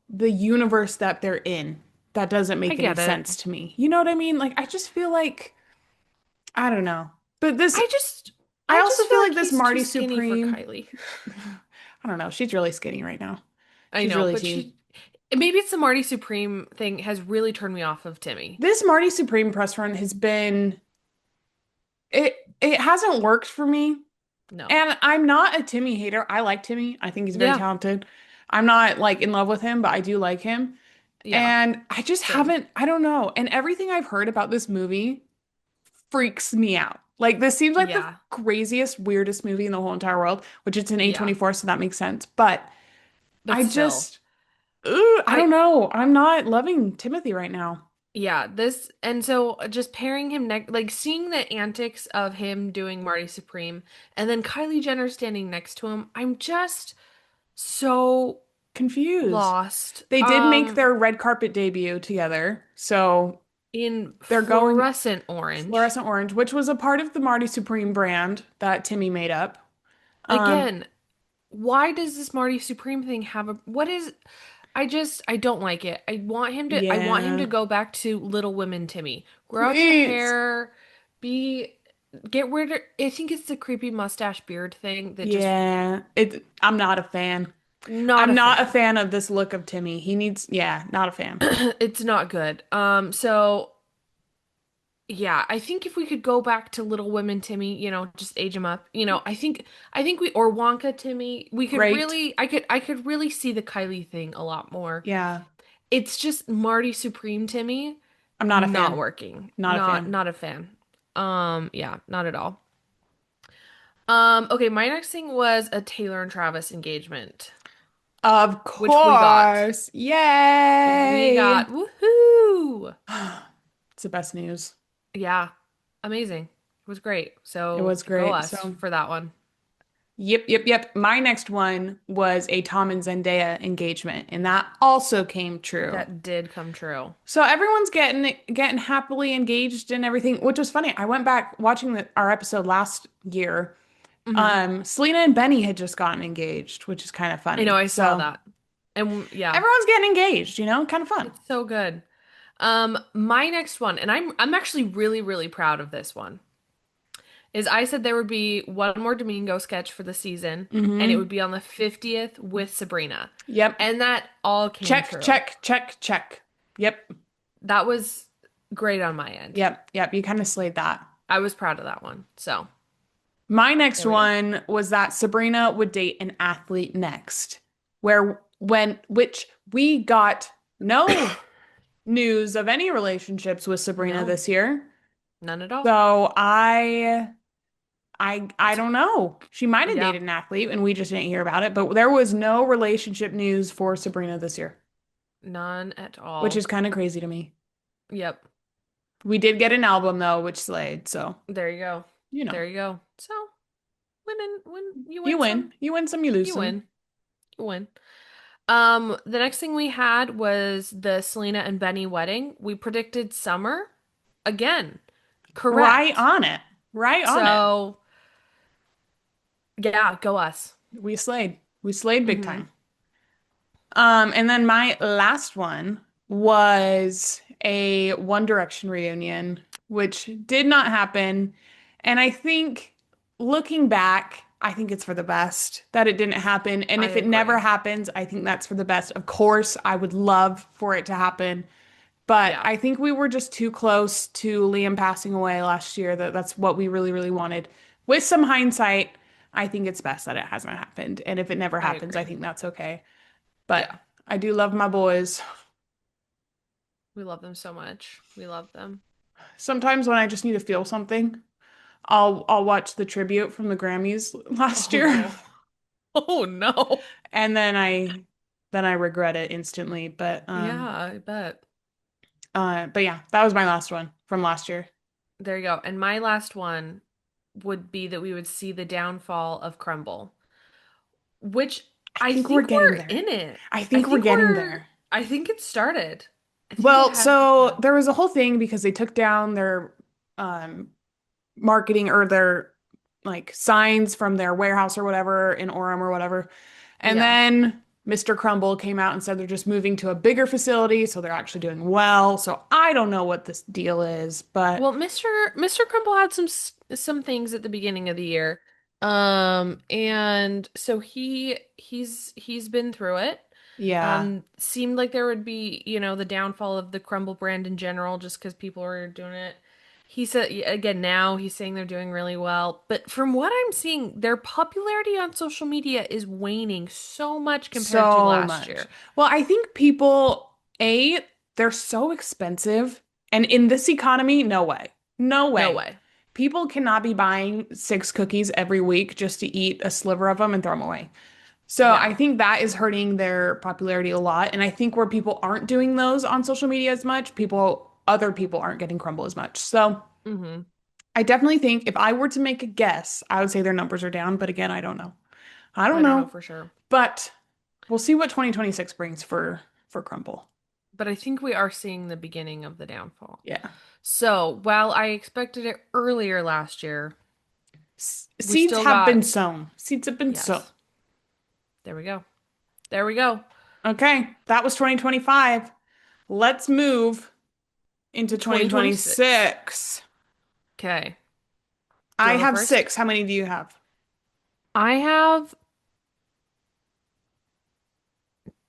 Speaker 1: the universe that they're in. That doesn't
Speaker 2: I
Speaker 1: make any
Speaker 2: get it.
Speaker 1: sense to me. You know what I mean? Like, I just feel like, I don't know. But this,
Speaker 2: I just
Speaker 1: I
Speaker 2: I
Speaker 1: also
Speaker 2: just feel
Speaker 1: feel
Speaker 2: like
Speaker 1: like this
Speaker 2: he's too
Speaker 1: Marty
Speaker 2: skinny for
Speaker 1: Supreme,
Speaker 2: Kylie.
Speaker 1: I don't know. She's really skinny right now.
Speaker 2: I
Speaker 1: She's
Speaker 2: know,
Speaker 1: really
Speaker 2: but
Speaker 1: teeny.
Speaker 2: maybe it's the Marty Supreme thing has really turned me off of Timmy.
Speaker 1: This Marty Supreme press run has been, it hasn't worked for me.
Speaker 2: No.
Speaker 1: And I'm not a Timmy hater. I like Timmy. I think he's very
Speaker 2: Yeah.
Speaker 1: talented. I'm not like in love with him, but I do like him.
Speaker 2: Yeah.
Speaker 1: And I just
Speaker 2: Same.
Speaker 1: haven't, I don't know. And everything I've heard about this movie freaks me out. Like this seems like the
Speaker 2: Yeah.
Speaker 1: craziest, weirdest movie in the whole entire world, which it's an
Speaker 2: Yeah.
Speaker 1: A24, so that makes sense. But
Speaker 2: But
Speaker 1: I
Speaker 2: still,
Speaker 1: just, I
Speaker 2: I
Speaker 1: don't know. I'm not loving Timothy right now.
Speaker 2: yeah, this and so just pairing him next like seeing the antics of him doing Marty Supreme and then Kylie Jenner standing next to him, I'm just so
Speaker 1: Confused.
Speaker 2: lost.
Speaker 1: They did make their red carpet debut together. So
Speaker 2: In
Speaker 1: they're going
Speaker 2: fluorescent orange.
Speaker 1: fluorescent orange, which was a part of the Marty Supreme brand that Timmy made up. Um,
Speaker 2: Again, why does this Marty Supreme thing have a what is I don't like it. I want him to
Speaker 1: yeah.
Speaker 2: go back to Little Women Timmy. Grow out your
Speaker 1: Please.
Speaker 2: hair, be get rid of I think it's the creepy mustache beard thing that just
Speaker 1: Yeah. I'm not a fan.
Speaker 2: Not
Speaker 1: I'm
Speaker 2: a
Speaker 1: not a
Speaker 2: fan.
Speaker 1: fan of this look of Timmy. He needs, yeah, not a fan.
Speaker 2: It's not good. So yeah, I think if we could go back to Little Women Timmy, just age him up. I think we or Wonka Timmy, we could
Speaker 1: Great.
Speaker 2: really I could really see the Kylie thing a lot more.
Speaker 1: Yeah,
Speaker 2: It's just Marty Supreme Timmy
Speaker 1: I'm not a
Speaker 2: not
Speaker 1: fan.
Speaker 2: working.
Speaker 1: Not a
Speaker 2: Not
Speaker 1: fan.
Speaker 2: not a fan. Yeah, not at all. Okay, my next thing was a Taylor and Travis engagement,
Speaker 1: Of
Speaker 2: which we got.
Speaker 1: course.
Speaker 2: We
Speaker 1: Yay.
Speaker 2: got woohoo!
Speaker 1: It's the best news.
Speaker 2: Yeah, amazing. It was great.
Speaker 1: It
Speaker 2: So
Speaker 1: was
Speaker 2: go
Speaker 1: great.
Speaker 2: us
Speaker 1: So,
Speaker 2: for that one.
Speaker 1: yep, yep, yep. My next one was a Tom and Zendaya engagement, and that also came true.
Speaker 2: That did come true.
Speaker 1: So everyone's getting happily engaged and everything, which was funny. I went back watching our episode last year.
Speaker 2: Hmm.
Speaker 1: Selena and Benny had just gotten engaged, which is kind of
Speaker 2: I know
Speaker 1: funny.
Speaker 2: I saw
Speaker 1: So
Speaker 2: that. And yeah,
Speaker 1: everyone's getting engaged, kind of fun.
Speaker 2: it's so good. My next one, and I'm actually really, really proud of this one, is I said there would be one more Domingo sketch for the season, and it would
Speaker 1: Mm-hmm.
Speaker 2: be on the 50th with Sabrina.
Speaker 1: Yep.
Speaker 2: And that all came
Speaker 1: Check,
Speaker 2: true.
Speaker 1: check, check, check. Yep.
Speaker 2: That was great on my end.
Speaker 1: Yep. Yep. You kind of slayed that.
Speaker 2: I was proud of that one. So
Speaker 1: My next
Speaker 2: there we go.
Speaker 1: one was that Sabrina would date an athlete next, which we got no news of any relationships with Sabrina
Speaker 2: No,
Speaker 1: this year.
Speaker 2: none at all.
Speaker 1: So I don't know. She might have
Speaker 2: Yeah,
Speaker 1: dated an athlete and we just didn't hear about it, but there was no relationship news for Sabrina this year,
Speaker 2: none at
Speaker 1: which is
Speaker 2: all.
Speaker 1: kind of crazy to me.
Speaker 2: Yep.
Speaker 1: We did get an album though, which slayed, so
Speaker 2: There you go.
Speaker 1: you know.
Speaker 2: There you go. So win, you
Speaker 1: You
Speaker 2: win some,
Speaker 1: win. You win some, you lose
Speaker 2: you
Speaker 1: some.
Speaker 2: win, you win. The next thing we had was the Selena and Benny wedding. We predicted summer again.
Speaker 1: Right
Speaker 2: Correct.
Speaker 1: on it. Right on it.
Speaker 2: So yeah, go us.
Speaker 1: We slayed. We slayed big
Speaker 2: Mm-hmm.
Speaker 1: time. And then my last one was a One Direction reunion, which did not happen. And I think looking back, I think it's for the best that it didn't happen. And
Speaker 2: I
Speaker 1: if it never
Speaker 2: agree.
Speaker 1: happens, I think that's for the best. Of course, I would love for it to happen. But
Speaker 2: Yeah,
Speaker 1: I think we were just too close to Liam passing away last year. That's what we really, really wanted. With some hindsight, I think it's best that it hasn't happened. And if it never
Speaker 2: I
Speaker 1: happens, I
Speaker 2: agree.
Speaker 1: think that's okay. But
Speaker 2: Yeah,
Speaker 1: I do love my boys.
Speaker 2: we love them so much. We love them.
Speaker 1: Sometimes when I just need to feel something, I'll watch the tribute from the Grammys last
Speaker 2: Oh
Speaker 1: year,
Speaker 2: no. Oh no.
Speaker 1: and then I regret it instantly.
Speaker 2: Yeah, I bet.
Speaker 1: But yeah, that was my last one from last year.
Speaker 2: There you go. And my last one would be that we would see the downfall of Crumble, which
Speaker 1: I
Speaker 2: I
Speaker 1: think we're
Speaker 2: think
Speaker 1: getting
Speaker 2: we're
Speaker 1: there.
Speaker 2: in it.
Speaker 1: I think we're getting there.
Speaker 2: I think it started. I think it
Speaker 1: Well,
Speaker 2: has
Speaker 1: so
Speaker 2: begun.
Speaker 1: there was a whole thing because they took down their um marketing or their like signs from their warehouse or whatever in Orem or whatever. And
Speaker 2: Yeah.
Speaker 1: then Mr. Crumble came out and said they're just moving to a bigger facility, so they're actually doing well. So I don't know what this deal is, but
Speaker 2: Well, Mr. Crumble had some things at the beginning of the year. And so he's been through it.
Speaker 1: yeah.
Speaker 2: Seemed like there would be, the downfall of the Crumble brand in general just because people were doing it. He said again now he's saying they're doing really well, but from what I'm seeing, their popularity on social media is waning so much compared to
Speaker 1: So
Speaker 2: last
Speaker 1: much.
Speaker 2: year.
Speaker 1: Well, I think people, they're so expensive. And in this economy, no way. No
Speaker 2: No
Speaker 1: way.
Speaker 2: way.
Speaker 1: People cannot be buying 6 cookies every week just to eat a sliver of them and throw them away. So I
Speaker 2: Yeah.
Speaker 1: think that is hurting their popularity a lot. And I think where people aren't doing those on social media as much, other people aren't getting Crumble as much. So
Speaker 2: Hmm.
Speaker 1: I definitely think if I were to make a guess, I would say their numbers are down. But again, I don't know. I don't
Speaker 2: I don't know
Speaker 1: know.
Speaker 2: for sure.
Speaker 1: But we'll see what 2026 brings for Crumble.
Speaker 2: But I think we are seeing the beginning of the downfall.
Speaker 1: Yeah.
Speaker 2: So, while I expected it earlier last year, we
Speaker 1: Seeds
Speaker 2: still
Speaker 1: have been
Speaker 2: got,
Speaker 1: sown. Seeds have been sown.
Speaker 2: yes, there we go. There we go.
Speaker 1: Okay, that was 2025. Let's move into
Speaker 2: 2026.
Speaker 1: 2026.
Speaker 2: Okay. Do you
Speaker 1: I
Speaker 2: want to go
Speaker 1: have
Speaker 2: first?
Speaker 1: six. How many do you have?
Speaker 2: I have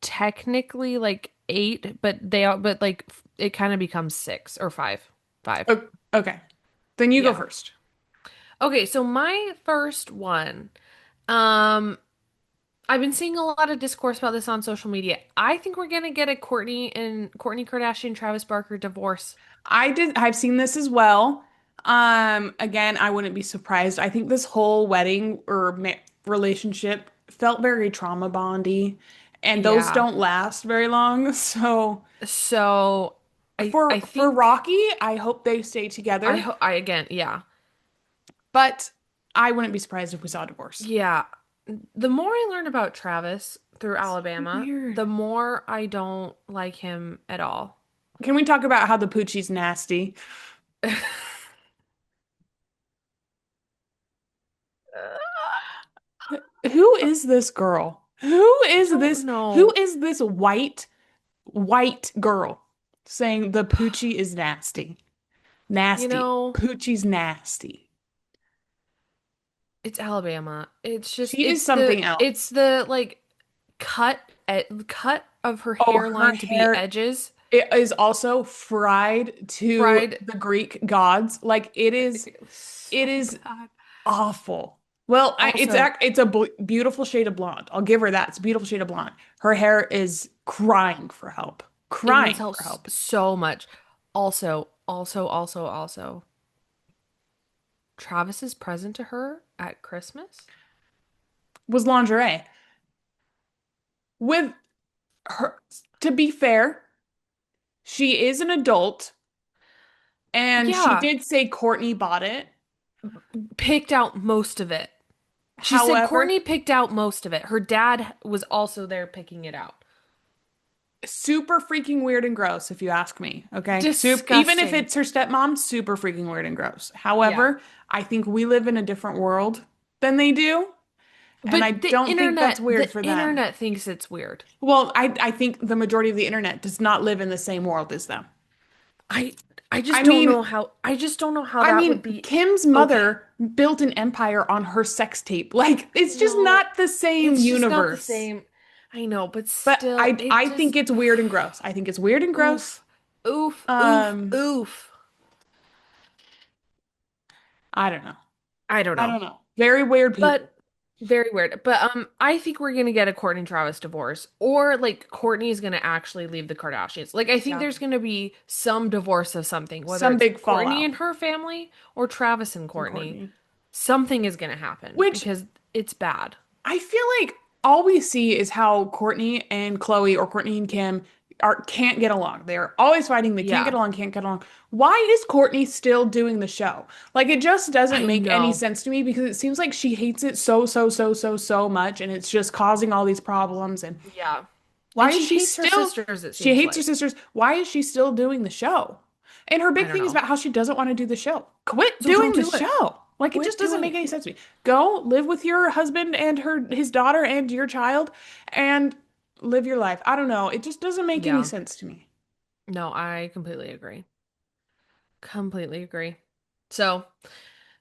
Speaker 2: technically like eight, but but like it kind of becomes six or five. Five.
Speaker 1: Okay. Then you go
Speaker 2: Yeah.
Speaker 1: first.
Speaker 2: Okay, so my first one, um, I've been seeing a lot of discourse about this on social media. I think we're gonna get a Kourtney Kardashian, Travis Barker divorce.
Speaker 1: I've seen this as well. Again, I wouldn't be surprised. I think this whole wedding or relationship felt very trauma bondy, and those
Speaker 2: Yeah.
Speaker 1: don't last very long. So
Speaker 2: So I
Speaker 1: for
Speaker 2: think
Speaker 1: Rocky, I hope they stay together,
Speaker 2: I again, yeah.
Speaker 1: but I wouldn't be surprised if we saw a divorce.
Speaker 2: Yeah. The more I learn about Travis through
Speaker 1: So
Speaker 2: Alabama,
Speaker 1: weird.
Speaker 2: the more I don't like him at all.
Speaker 1: Can we talk about how the poochie's nasty? Who is this girl? Who
Speaker 2: I
Speaker 1: is
Speaker 2: don't
Speaker 1: this? Who
Speaker 2: know.
Speaker 1: is this white girl saying the poochie is nasty?
Speaker 2: You
Speaker 1: Nasty.
Speaker 2: know,
Speaker 1: Poochie's nasty.
Speaker 2: it's Alabama. It's just
Speaker 1: She is something else.
Speaker 2: it's the like cut of her
Speaker 1: Oh, her
Speaker 2: hairline to be
Speaker 1: hair,
Speaker 2: edges,
Speaker 1: it is also fried to
Speaker 2: fried.
Speaker 1: the Greek gods. Like it
Speaker 2: So
Speaker 1: is
Speaker 2: bad.
Speaker 1: awful. Well,
Speaker 2: Also,
Speaker 1: it's a beautiful shade of blonde. I'll give her that. It's a beautiful shade of blonde. Her hair is crying for help.
Speaker 2: it needs
Speaker 1: Crying
Speaker 2: help
Speaker 1: for help.
Speaker 2: so much. Also, Travis's present to her at Christmas.
Speaker 1: Was lingerie. With her, to be fair, she is an adult and she
Speaker 2: Yeah,
Speaker 1: did say Courtney bought it.
Speaker 2: picked out most of it. She said
Speaker 1: However,
Speaker 2: Courtney picked out most of it. Her dad was also there picking it out.
Speaker 1: super freaking weird and gross, if you ask me. Okay. Even if
Speaker 2: Disgusting.
Speaker 1: it's her stepmom, super freaking weird and gross.
Speaker 2: Yeah.
Speaker 1: However, I think we live in a different world than they do. And
Speaker 2: But
Speaker 1: I don't think that's weird
Speaker 2: the
Speaker 1: for them.
Speaker 2: internet thinks it's weird.
Speaker 1: Well, I think the majority of the internet does not live in the same world as them.
Speaker 2: I
Speaker 1: I mean,
Speaker 2: I just don't know how that would be
Speaker 1: Kim's
Speaker 2: okay.
Speaker 1: mother built an empire on her sex tape. Like, it's just
Speaker 2: No,
Speaker 1: not the same
Speaker 2: it's just not the
Speaker 1: universe.
Speaker 2: same. I know, but
Speaker 1: But
Speaker 2: still, it
Speaker 1: I think
Speaker 2: just
Speaker 1: it's weird and gross. I think it's weird and gross.
Speaker 2: oof, oof, oof,
Speaker 1: Um,
Speaker 2: oof.
Speaker 1: I don't know.
Speaker 2: I don't
Speaker 1: I
Speaker 2: know.
Speaker 1: don't know. Very weird people.
Speaker 2: But very weird. But I think we're gonna get a Kourtney and Travis divorce, or like Kourtney is gonna actually leave the Kardashians. Like I think
Speaker 1: Yeah.
Speaker 2: there's gonna be some divorce of something, whether
Speaker 1: Some
Speaker 2: it's
Speaker 1: big
Speaker 2: Kourtney and
Speaker 1: fallout
Speaker 2: her family or Travis and
Speaker 1: from
Speaker 2: Kourtney.
Speaker 1: Courtney.
Speaker 2: Something is gonna happen
Speaker 1: Which
Speaker 2: because it's bad.
Speaker 1: I feel like all we see is how Courtney and Chloe or Courtney and Kim are can't get along. They're always fighting. They can't get
Speaker 2: Yeah,
Speaker 1: along, can't get along. Why is Courtney still doing the show? Like it just doesn't
Speaker 2: I
Speaker 1: make any
Speaker 2: know.
Speaker 1: sense to me because it seems like she hates it so much and it's just causing all these problems and
Speaker 2: Yeah.
Speaker 1: why
Speaker 2: And
Speaker 1: is
Speaker 2: she
Speaker 1: she
Speaker 2: hates her
Speaker 1: still
Speaker 2: sisters, it
Speaker 1: she
Speaker 2: seems
Speaker 1: hates her
Speaker 2: like.
Speaker 1: sisters. Why is she still doing the show? And her
Speaker 2: I
Speaker 1: big
Speaker 2: don't
Speaker 1: thing is
Speaker 2: know.
Speaker 1: about how she doesn't want to do the show. Quit
Speaker 2: So
Speaker 1: doing
Speaker 2: don't
Speaker 1: the
Speaker 2: do it.
Speaker 1: show. Like it just
Speaker 2: Quit
Speaker 1: doesn't
Speaker 2: doing
Speaker 1: make
Speaker 2: it.
Speaker 1: any sense to me. Go live with your husband and his daughter and your child and live your life. I don't know. It just doesn't make any
Speaker 2: Yeah.
Speaker 1: sense to me.
Speaker 2: No, I completely agree. Completely agree. So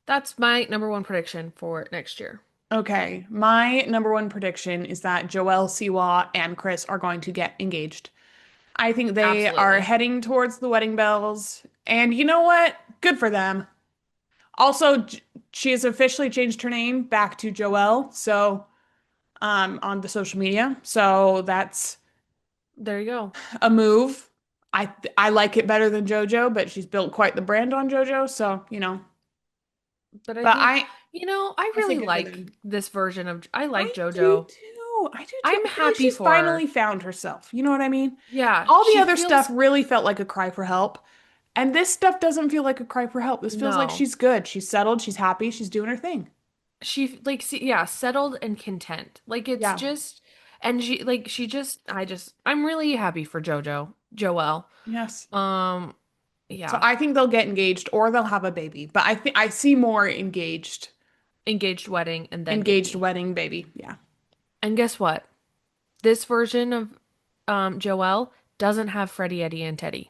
Speaker 2: that's my number one prediction for next year.
Speaker 1: Okay, my number one prediction is that Joelle Siwa and Chris are going to get engaged. I think they are
Speaker 2: Absolutely.
Speaker 1: heading towards the wedding bells. And you know what? Good for them. Also, she has officially changed her name back to Joelle, so on the social media. So that's
Speaker 2: There you go.
Speaker 1: a move. I like it better than JoJo, but she's built quite the brand on JoJo, so
Speaker 2: But I
Speaker 1: But
Speaker 2: think, I
Speaker 1: I say
Speaker 2: really
Speaker 1: good for
Speaker 2: like
Speaker 1: them.
Speaker 2: this version of, I like
Speaker 1: I do
Speaker 2: JoJo.
Speaker 1: too. I do too.
Speaker 2: I'm
Speaker 1: I feel like
Speaker 2: happy
Speaker 1: she's
Speaker 2: for her.
Speaker 1: finally found herself. You know what I mean?
Speaker 2: Yeah,
Speaker 1: All the
Speaker 2: she
Speaker 1: other stuff
Speaker 2: feels,
Speaker 1: really felt like a cry for help. And this stuff doesn't feel like a cry for help. This feels like
Speaker 2: no.
Speaker 1: she's good. She's settled. She's happy. She's doing her thing.
Speaker 2: She, like, yeah, settled and content. Like, it's
Speaker 1: Yeah.
Speaker 2: just, and I'm really happy for Joelle.
Speaker 1: Yes.
Speaker 2: Um,
Speaker 1: So
Speaker 2: yeah,
Speaker 1: I think they'll get engaged or they'll have a baby. But I think I see more
Speaker 2: engaged wedding and then
Speaker 1: engaged
Speaker 2: baby.
Speaker 1: wedding baby. Yeah.
Speaker 2: And guess what? This version of Joelle doesn't have Freddie, Eddie, and Teddy.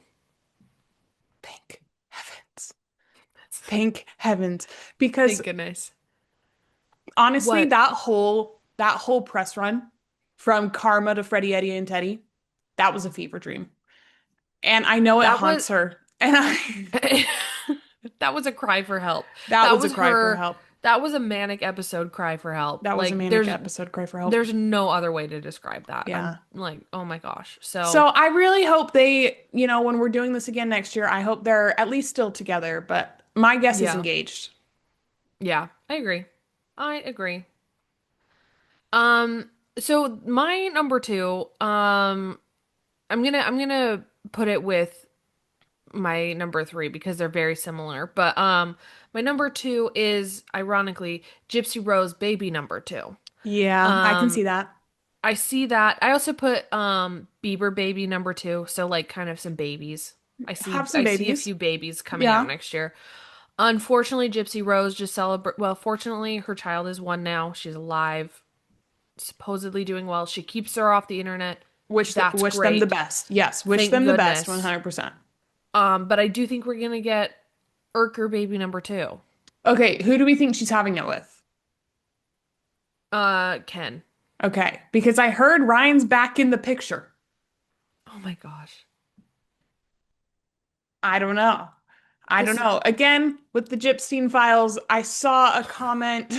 Speaker 1: Thank heavens. Thank heavens. Because
Speaker 2: Thank goodness.
Speaker 1: honestly,
Speaker 2: What?
Speaker 1: that whole press run. from Karma to Freddie, Eddie, and Teddy. That was a fever dream. And I know it
Speaker 2: That was
Speaker 1: haunts her. And I
Speaker 2: that was a cry for help.
Speaker 1: that
Speaker 2: That
Speaker 1: was a
Speaker 2: was
Speaker 1: cry for
Speaker 2: her.
Speaker 1: help.
Speaker 2: That was a manic episode cry for help.
Speaker 1: That was a
Speaker 2: Like
Speaker 1: manic episode cry for help.
Speaker 2: there's no other way to describe that. I'm
Speaker 1: Yeah.
Speaker 2: like, oh my gosh.
Speaker 1: So
Speaker 2: So,
Speaker 1: I really hope they, when we're doing this again next year, I hope they're at least still together, but my guess is
Speaker 2: yeah.
Speaker 1: engaged.
Speaker 2: Yeah, I agree. I agree. Um, so my number two, I'm gonna put it with my number three because they're very similar. But my number two is ironically Gypsy Rose baby number two.
Speaker 1: Yeah, I can
Speaker 2: Um,
Speaker 1: see that.
Speaker 2: I see that. I also put Bieber baby number two, so like kind of some babies.
Speaker 1: Have some
Speaker 2: I see a
Speaker 1: babies.
Speaker 2: few babies coming out
Speaker 1: Yeah,
Speaker 2: next year. Unfortunately, Gypsy Rose just celebrate. Well, fortunately, her child is one now. She's alive, supposedly doing well. She keeps her off the internet. That's
Speaker 1: wish them the
Speaker 2: great.
Speaker 1: best. Yes, wish
Speaker 2: Thank
Speaker 1: them the best,
Speaker 2: goodness.
Speaker 1: 100%.
Speaker 2: But I do think we're gonna get Urker baby number two.
Speaker 1: Okay, who do we think she's having it with?
Speaker 2: Ken.
Speaker 1: Okay, because I heard Ryan's back in the picture.
Speaker 2: Oh my gosh.
Speaker 1: I don't know. I don't
Speaker 2: This
Speaker 1: know. Again, with the Gypsy files, I saw a comment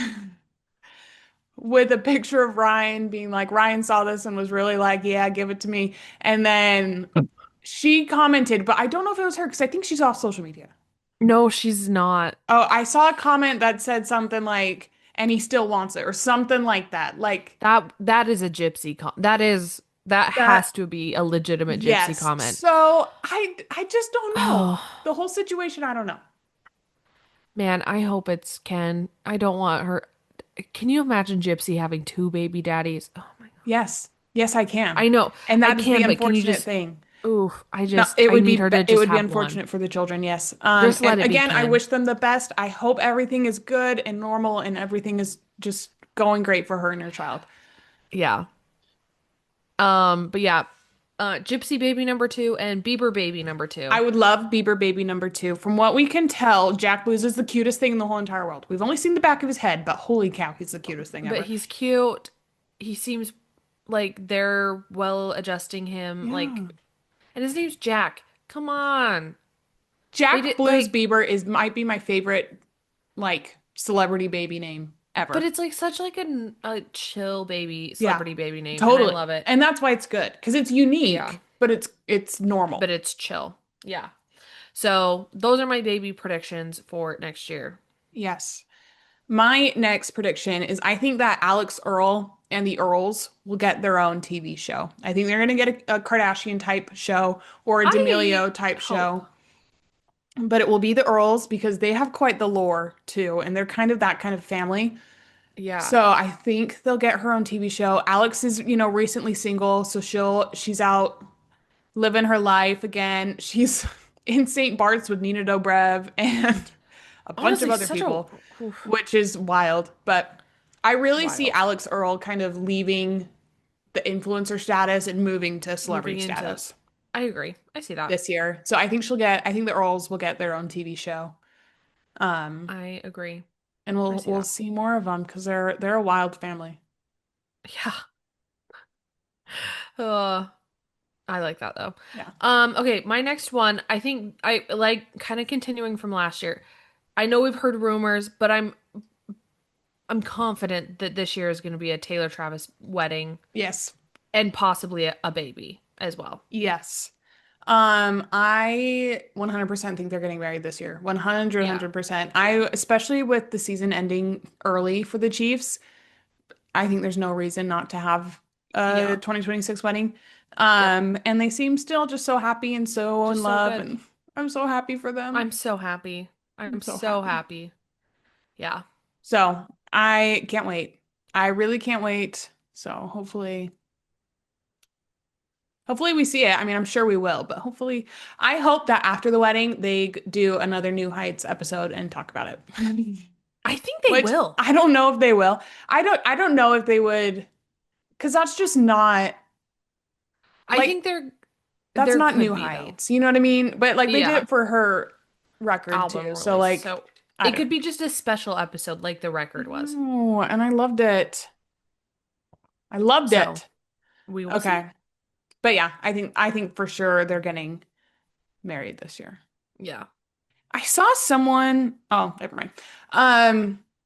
Speaker 1: with a picture of Ryan being like, Ryan saw this and was really like, yeah, give it to me. And then she commented, but I don't know if it was her because I think she's off social media.
Speaker 2: No, she's not.
Speaker 1: Oh, I saw a comment that said something like, and he still wants it, or something like that. Like
Speaker 2: That is a gypsy that
Speaker 1: that,
Speaker 2: has to be a legitimate gypsy
Speaker 1: yes.
Speaker 2: comment.
Speaker 1: So I just don't know.
Speaker 2: Oh
Speaker 1: The whole situation, I don't know.
Speaker 2: man, I hope it's Ken. I don't want her. Can you imagine Gypsy having two baby daddies? Oh my God.
Speaker 1: Yes. Yes, I can.
Speaker 2: I know
Speaker 1: And
Speaker 2: I
Speaker 1: that is the
Speaker 2: can, but can you
Speaker 1: unfortunate
Speaker 2: just
Speaker 1: thing.
Speaker 2: oof,
Speaker 1: No, it
Speaker 2: I
Speaker 1: would
Speaker 2: need
Speaker 1: be
Speaker 2: her to
Speaker 1: it
Speaker 2: just
Speaker 1: would be
Speaker 2: have one.
Speaker 1: unfortunate for the children, yes.
Speaker 2: Just
Speaker 1: And
Speaker 2: let it be
Speaker 1: again, I
Speaker 2: Ken.
Speaker 1: wish them the best. I hope everything is good and normal and everything is just going great for her and her child.
Speaker 2: Yeah. But yeah. Gypsy baby number two and Bieber baby number
Speaker 1: I
Speaker 2: two.
Speaker 1: would love Bieber baby number two. From what we can tell, Jack Blues is the cutest thing in the whole entire world. We've only seen the back of his head, but holy cow, he's the cutest thing
Speaker 2: But
Speaker 1: ever.
Speaker 2: he's cute. He seems like they're well adjusting him.
Speaker 1: Yeah.
Speaker 2: And his name's Jack. Come on. They
Speaker 1: Jack
Speaker 2: did
Speaker 1: Blues Bieber is might be my favorite like celebrity baby name
Speaker 2: but
Speaker 1: ever.
Speaker 2: it's like such like a chill baby,
Speaker 1: Yeah,
Speaker 2: celebrity baby name, and I
Speaker 1: totally.
Speaker 2: love it.
Speaker 1: And that's why it's good because it's
Speaker 2: Yeah,
Speaker 1: unique, but it's
Speaker 2: but
Speaker 1: normal.
Speaker 2: it's chill. Yeah. So those are my baby predictions for next year.
Speaker 1: Yes. My next prediction is I think that Alex Earl and the Earls will get their own TV show. I think they're going to get a Kardashian type show or a
Speaker 2: I
Speaker 1: D'Amelio type
Speaker 2: hope.
Speaker 1: show, but it will be the Earls because they have quite the lore too, and they're kind of that kind of family.
Speaker 2: Yeah.
Speaker 1: So I think they'll get her own TV show. Alex is, recently single, so she's out living her life again. She's in St. Bart's with Nina Dobrev and a bunch of
Speaker 2: Honestly,
Speaker 1: other
Speaker 2: such a
Speaker 1: people,
Speaker 2: oof,
Speaker 1: which is wild. But I really see
Speaker 2: wild.
Speaker 1: Alex Earl kind of leaving the influencer status and moving to celebrity
Speaker 2: Moving into
Speaker 1: status
Speaker 2: I agree. I see that.
Speaker 1: this year. So I think the Earls will get their own TV show. Um,
Speaker 2: I agree.
Speaker 1: and
Speaker 2: I
Speaker 1: we'll
Speaker 2: see
Speaker 1: we'll
Speaker 2: that.
Speaker 1: see more of them because they're a wild family.
Speaker 2: Yeah. Uh, I like that though.
Speaker 1: Yeah.
Speaker 2: Okay, my next one, I think I like kind of continuing from last year. I know we've heard rumors, but I'm confident that this year is going to be a Taylor Travis wedding
Speaker 1: Yes.
Speaker 2: and possibly a baby as well.
Speaker 1: Yes. I 100% think they're getting married this year.
Speaker 2: Yeah.
Speaker 1: 100%. I, especially with the season ending early for the Chiefs, I think there's no reason not to have a
Speaker 2: Yeah.
Speaker 1: 2026 wedding.
Speaker 2: Yep.
Speaker 1: And they seem still just so happy and so in
Speaker 2: Just so
Speaker 1: love,
Speaker 2: good.
Speaker 1: and I'm so happy for them.
Speaker 2: I'm so happy.
Speaker 1: I'm
Speaker 2: I'm
Speaker 1: so
Speaker 2: so
Speaker 1: happy.
Speaker 2: happy. Yeah.
Speaker 1: So I can't wait. I really can't wait. So hopefully we see it. I mean, I'm sure we will, but hopefully I hope that after the wedding they do another New Heights episode and talk about it.
Speaker 2: I think they
Speaker 1: Which
Speaker 2: will.
Speaker 1: I don't know if they will. I don't know if they would because that's just not
Speaker 2: I
Speaker 1: like
Speaker 2: think there
Speaker 1: that's
Speaker 2: there
Speaker 1: not
Speaker 2: could
Speaker 1: New
Speaker 2: be though.
Speaker 1: Heights. You know what I mean? But like they did
Speaker 2: Yeah.
Speaker 1: it for her record
Speaker 2: Album
Speaker 1: too. So
Speaker 2: release.
Speaker 1: like
Speaker 2: So
Speaker 1: I
Speaker 2: it
Speaker 1: don't
Speaker 2: could be just a special episode like the record was.
Speaker 1: know. And I loved it. I loved
Speaker 2: So
Speaker 1: it.
Speaker 2: We will see.
Speaker 1: Okay. But yeah, I think for sure they're getting married this year.
Speaker 2: Yeah.
Speaker 1: I saw someone, oh, never mind.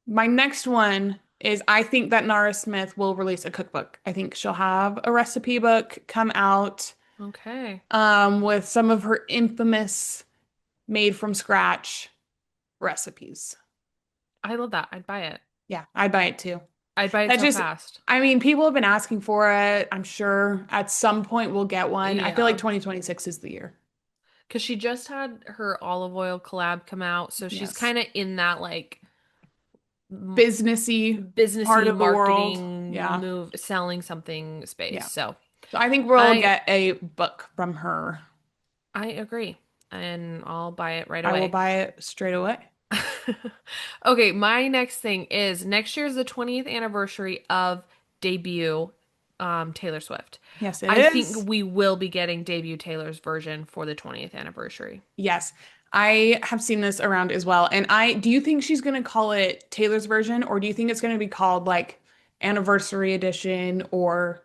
Speaker 1: My next one is I think that Nara Smith will release a cookbook. I think she'll have a recipe book come out
Speaker 2: Okay.
Speaker 1: with some of her infamous made from scratch recipes.
Speaker 2: I love that. I'd buy it.
Speaker 1: Yeah, I'd buy it too.
Speaker 2: I'd buy it
Speaker 1: That
Speaker 2: so
Speaker 1: just,
Speaker 2: fast.
Speaker 1: I mean, people have been asking for it. I'm sure at some point we'll get one. I feel like
Speaker 2: Yeah.
Speaker 1: 2026 is the year.
Speaker 2: Because she just had her olive oil collab come out, so she's
Speaker 1: Yes.
Speaker 2: kind of in that like m
Speaker 1: Businessy part
Speaker 2: businessy
Speaker 1: of the world.
Speaker 2: marketing
Speaker 1: Yeah.
Speaker 2: move, selling something space.
Speaker 1: Yeah.
Speaker 2: So
Speaker 1: So I think we'll
Speaker 2: I
Speaker 1: get a book from her.
Speaker 2: I agree, and I'll buy it right
Speaker 1: I will
Speaker 2: away.
Speaker 1: buy it straight away.
Speaker 2: Okay, my next thing is next year is the 20th anniversary of debut Taylor Swift.
Speaker 1: Yes, it
Speaker 2: I think
Speaker 1: is.
Speaker 2: we will be getting debut Taylor's version for the 20th anniversary.
Speaker 1: Yes. I have seen this around as well. And do you think she's going to call it Taylor's version or do you think it's going to be called like anniversary edition or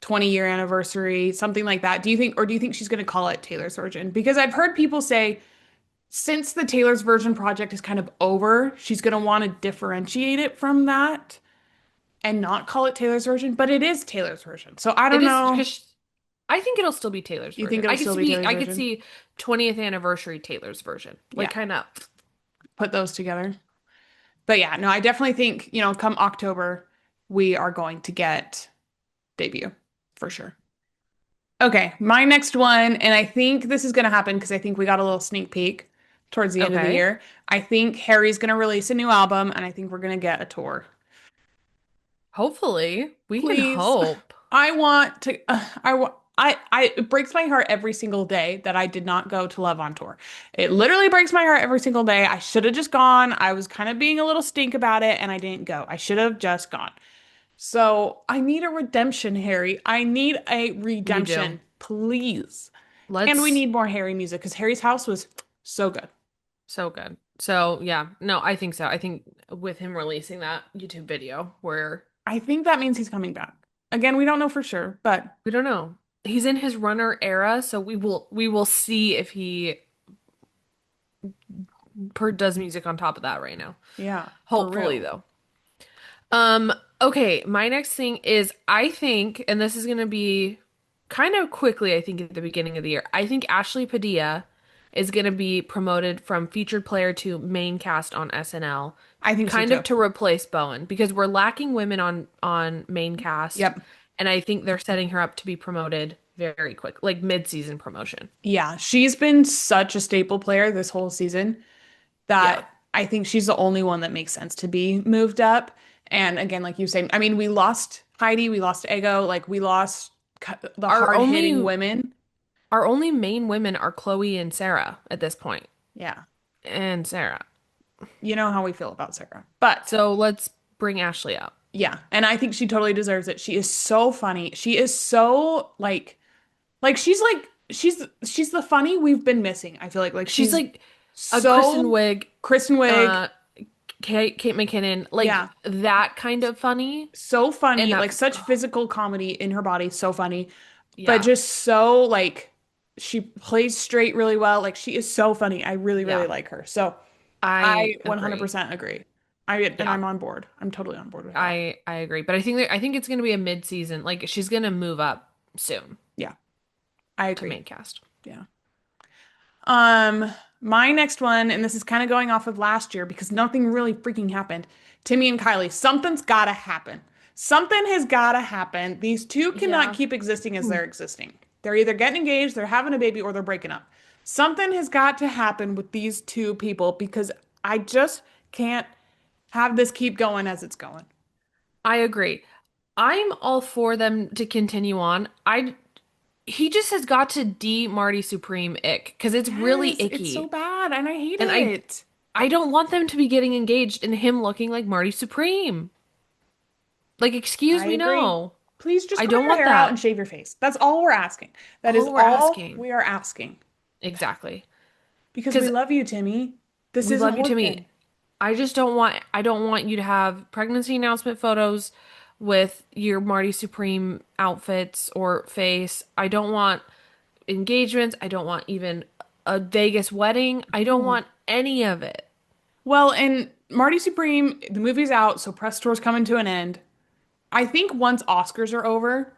Speaker 1: 20-year anniversary, something like that? Do you think she's going to call it Taylor's version? Because I've heard people say since the Taylor's version project is kind of over, she's going to want to differentiate it from that and not call it Taylor's version, but it is Taylor's version. So I
Speaker 2: It
Speaker 1: don't
Speaker 2: is
Speaker 1: know.
Speaker 2: because I think it'll still be Taylor's
Speaker 1: You think
Speaker 2: version.
Speaker 1: it'll still be Taylor's
Speaker 2: I could
Speaker 1: version?
Speaker 2: see 20th anniversary Taylor's version. Like
Speaker 1: Yeah,
Speaker 2: kind of
Speaker 1: put those together. But yeah, no, I definitely think, come October, we are going to get debut for sure. Okay, my next one, and I think this is going to happen because I think we got a little sneak peek towards the end of the
Speaker 2: okay.
Speaker 1: year. I think Harry's going to release a new album, and I think we're going to get a tour.
Speaker 2: Hopefully, we can
Speaker 1: Please.
Speaker 2: hope.
Speaker 1: I want to it breaks my heart every single day that I did not go to Love on Tour. It literally breaks my heart every single day. I should have just gone. I was kind of being a little stink about it and I didn't go. I should have just gone. So, I need a redemption, Harry. I need a
Speaker 2: You do.
Speaker 1: redemption, please. And we
Speaker 2: Let's
Speaker 1: need more Harry music because Harry's house was so good.
Speaker 2: so good. So yeah, no, I think so. I think with him releasing that YouTube video where
Speaker 1: I think that means he's coming back. Again, we don't know for sure, but
Speaker 2: we don't know. He's in his runner era, so we will see if he does music on top of that right now.
Speaker 1: yeah, for
Speaker 2: Hopefully
Speaker 1: real.
Speaker 2: though. Okay, my next thing is I think, and this is gonna be kind of quickly, I think at the beginning of the year, I think Ashley Padilla is gonna be promoted from featured player to main cast on SNL,
Speaker 1: I think so
Speaker 2: kind of
Speaker 1: too.
Speaker 2: to replace Bowen because we're lacking women on main cast,
Speaker 1: Yep.
Speaker 2: and I think they're setting her up to be promoted very quick, like mid-season promotion.
Speaker 1: Yeah, she's been such a staple player this whole season
Speaker 2: Yeah.
Speaker 1: that I think she's the only one that makes sense to be moved up. And again, like you say, I mean, we lost Heidi, we lost Ego, like we lost the
Speaker 2: Our
Speaker 1: hard-hitting
Speaker 2: only
Speaker 1: women.
Speaker 2: our only main women are Chloe and Sarah at this point,
Speaker 1: Yeah,
Speaker 2: and Sarah.
Speaker 1: you know how we feel about Sarah. But
Speaker 2: So let's bring Ashley up.
Speaker 1: yeah, and I think she totally deserves it. She is so funny. She is so like she's the funny we've been missing. I feel like
Speaker 2: She's
Speaker 1: she's
Speaker 2: like a Kristen
Speaker 1: so
Speaker 2: Wiig,
Speaker 1: Kristen Wiig.
Speaker 2: uh, Kate McKinnon, like
Speaker 1: Yeah.
Speaker 2: that kind of funny,
Speaker 1: So
Speaker 2: and
Speaker 1: funny, like
Speaker 2: that,
Speaker 1: such physical comedy in her body, so funny, but
Speaker 2: yeah,
Speaker 1: just so like she plays straight really well. Like she is so funny. I really, really
Speaker 2: yeah,
Speaker 1: like her. So
Speaker 2: I
Speaker 1: I
Speaker 2: agree.
Speaker 1: 100% agree. And
Speaker 2: Yeah,
Speaker 1: I'm on board. I'm totally on board with that.
Speaker 2: I agree. But I think it's gonna be a mid-season. Like she's gonna move up soon
Speaker 1: Yeah, I
Speaker 2: to
Speaker 1: agree.
Speaker 2: main cast.
Speaker 1: Yeah. Um, my next one, and this is kind of going off of last year because nothing really freaking happened. Timmy and Kylie, something's gotta happen. Something has gotta happen. These two cannot
Speaker 2: Yeah.
Speaker 1: keep existing as
Speaker 2: Hmm.
Speaker 1: they're existing. They're either getting engaged, they're having a baby, or they're breaking up. Something has got to happen with these two people because I just can't have this keep going as it's going.
Speaker 2: I agree. I'm all for them to continue on. I He just has got to de Marty Supreme ick because it's really
Speaker 1: Yes, it's so
Speaker 2: icky.
Speaker 1: bad, and I hate
Speaker 2: And
Speaker 1: it.
Speaker 2: I don't want them to be getting engaged and him looking like Marty Supreme. Like, excuse
Speaker 1: I
Speaker 2: me,
Speaker 1: agree.
Speaker 2: no.
Speaker 1: Please just
Speaker 2: I
Speaker 1: grow
Speaker 2: don't
Speaker 1: your
Speaker 2: want
Speaker 1: hair out and
Speaker 2: that.
Speaker 1: shave your face. That's all we're asking. That is
Speaker 2: All we're
Speaker 1: all
Speaker 2: asking.
Speaker 1: we are asking.
Speaker 2: Exactly.
Speaker 1: Because we
Speaker 2: Because
Speaker 1: love you, Timmy. This
Speaker 2: we
Speaker 1: isn't
Speaker 2: love you, Timmy.
Speaker 1: working.
Speaker 2: I don't want you to have pregnancy announcement photos with your Marty Supreme outfits or face. I don't want engagements. I don't want even a Vegas wedding. I don't
Speaker 1: Oh.
Speaker 2: want any of it.
Speaker 1: Well, and Marty Supreme, the movie's out, so press tour's coming to an end. I think once Oscars are over,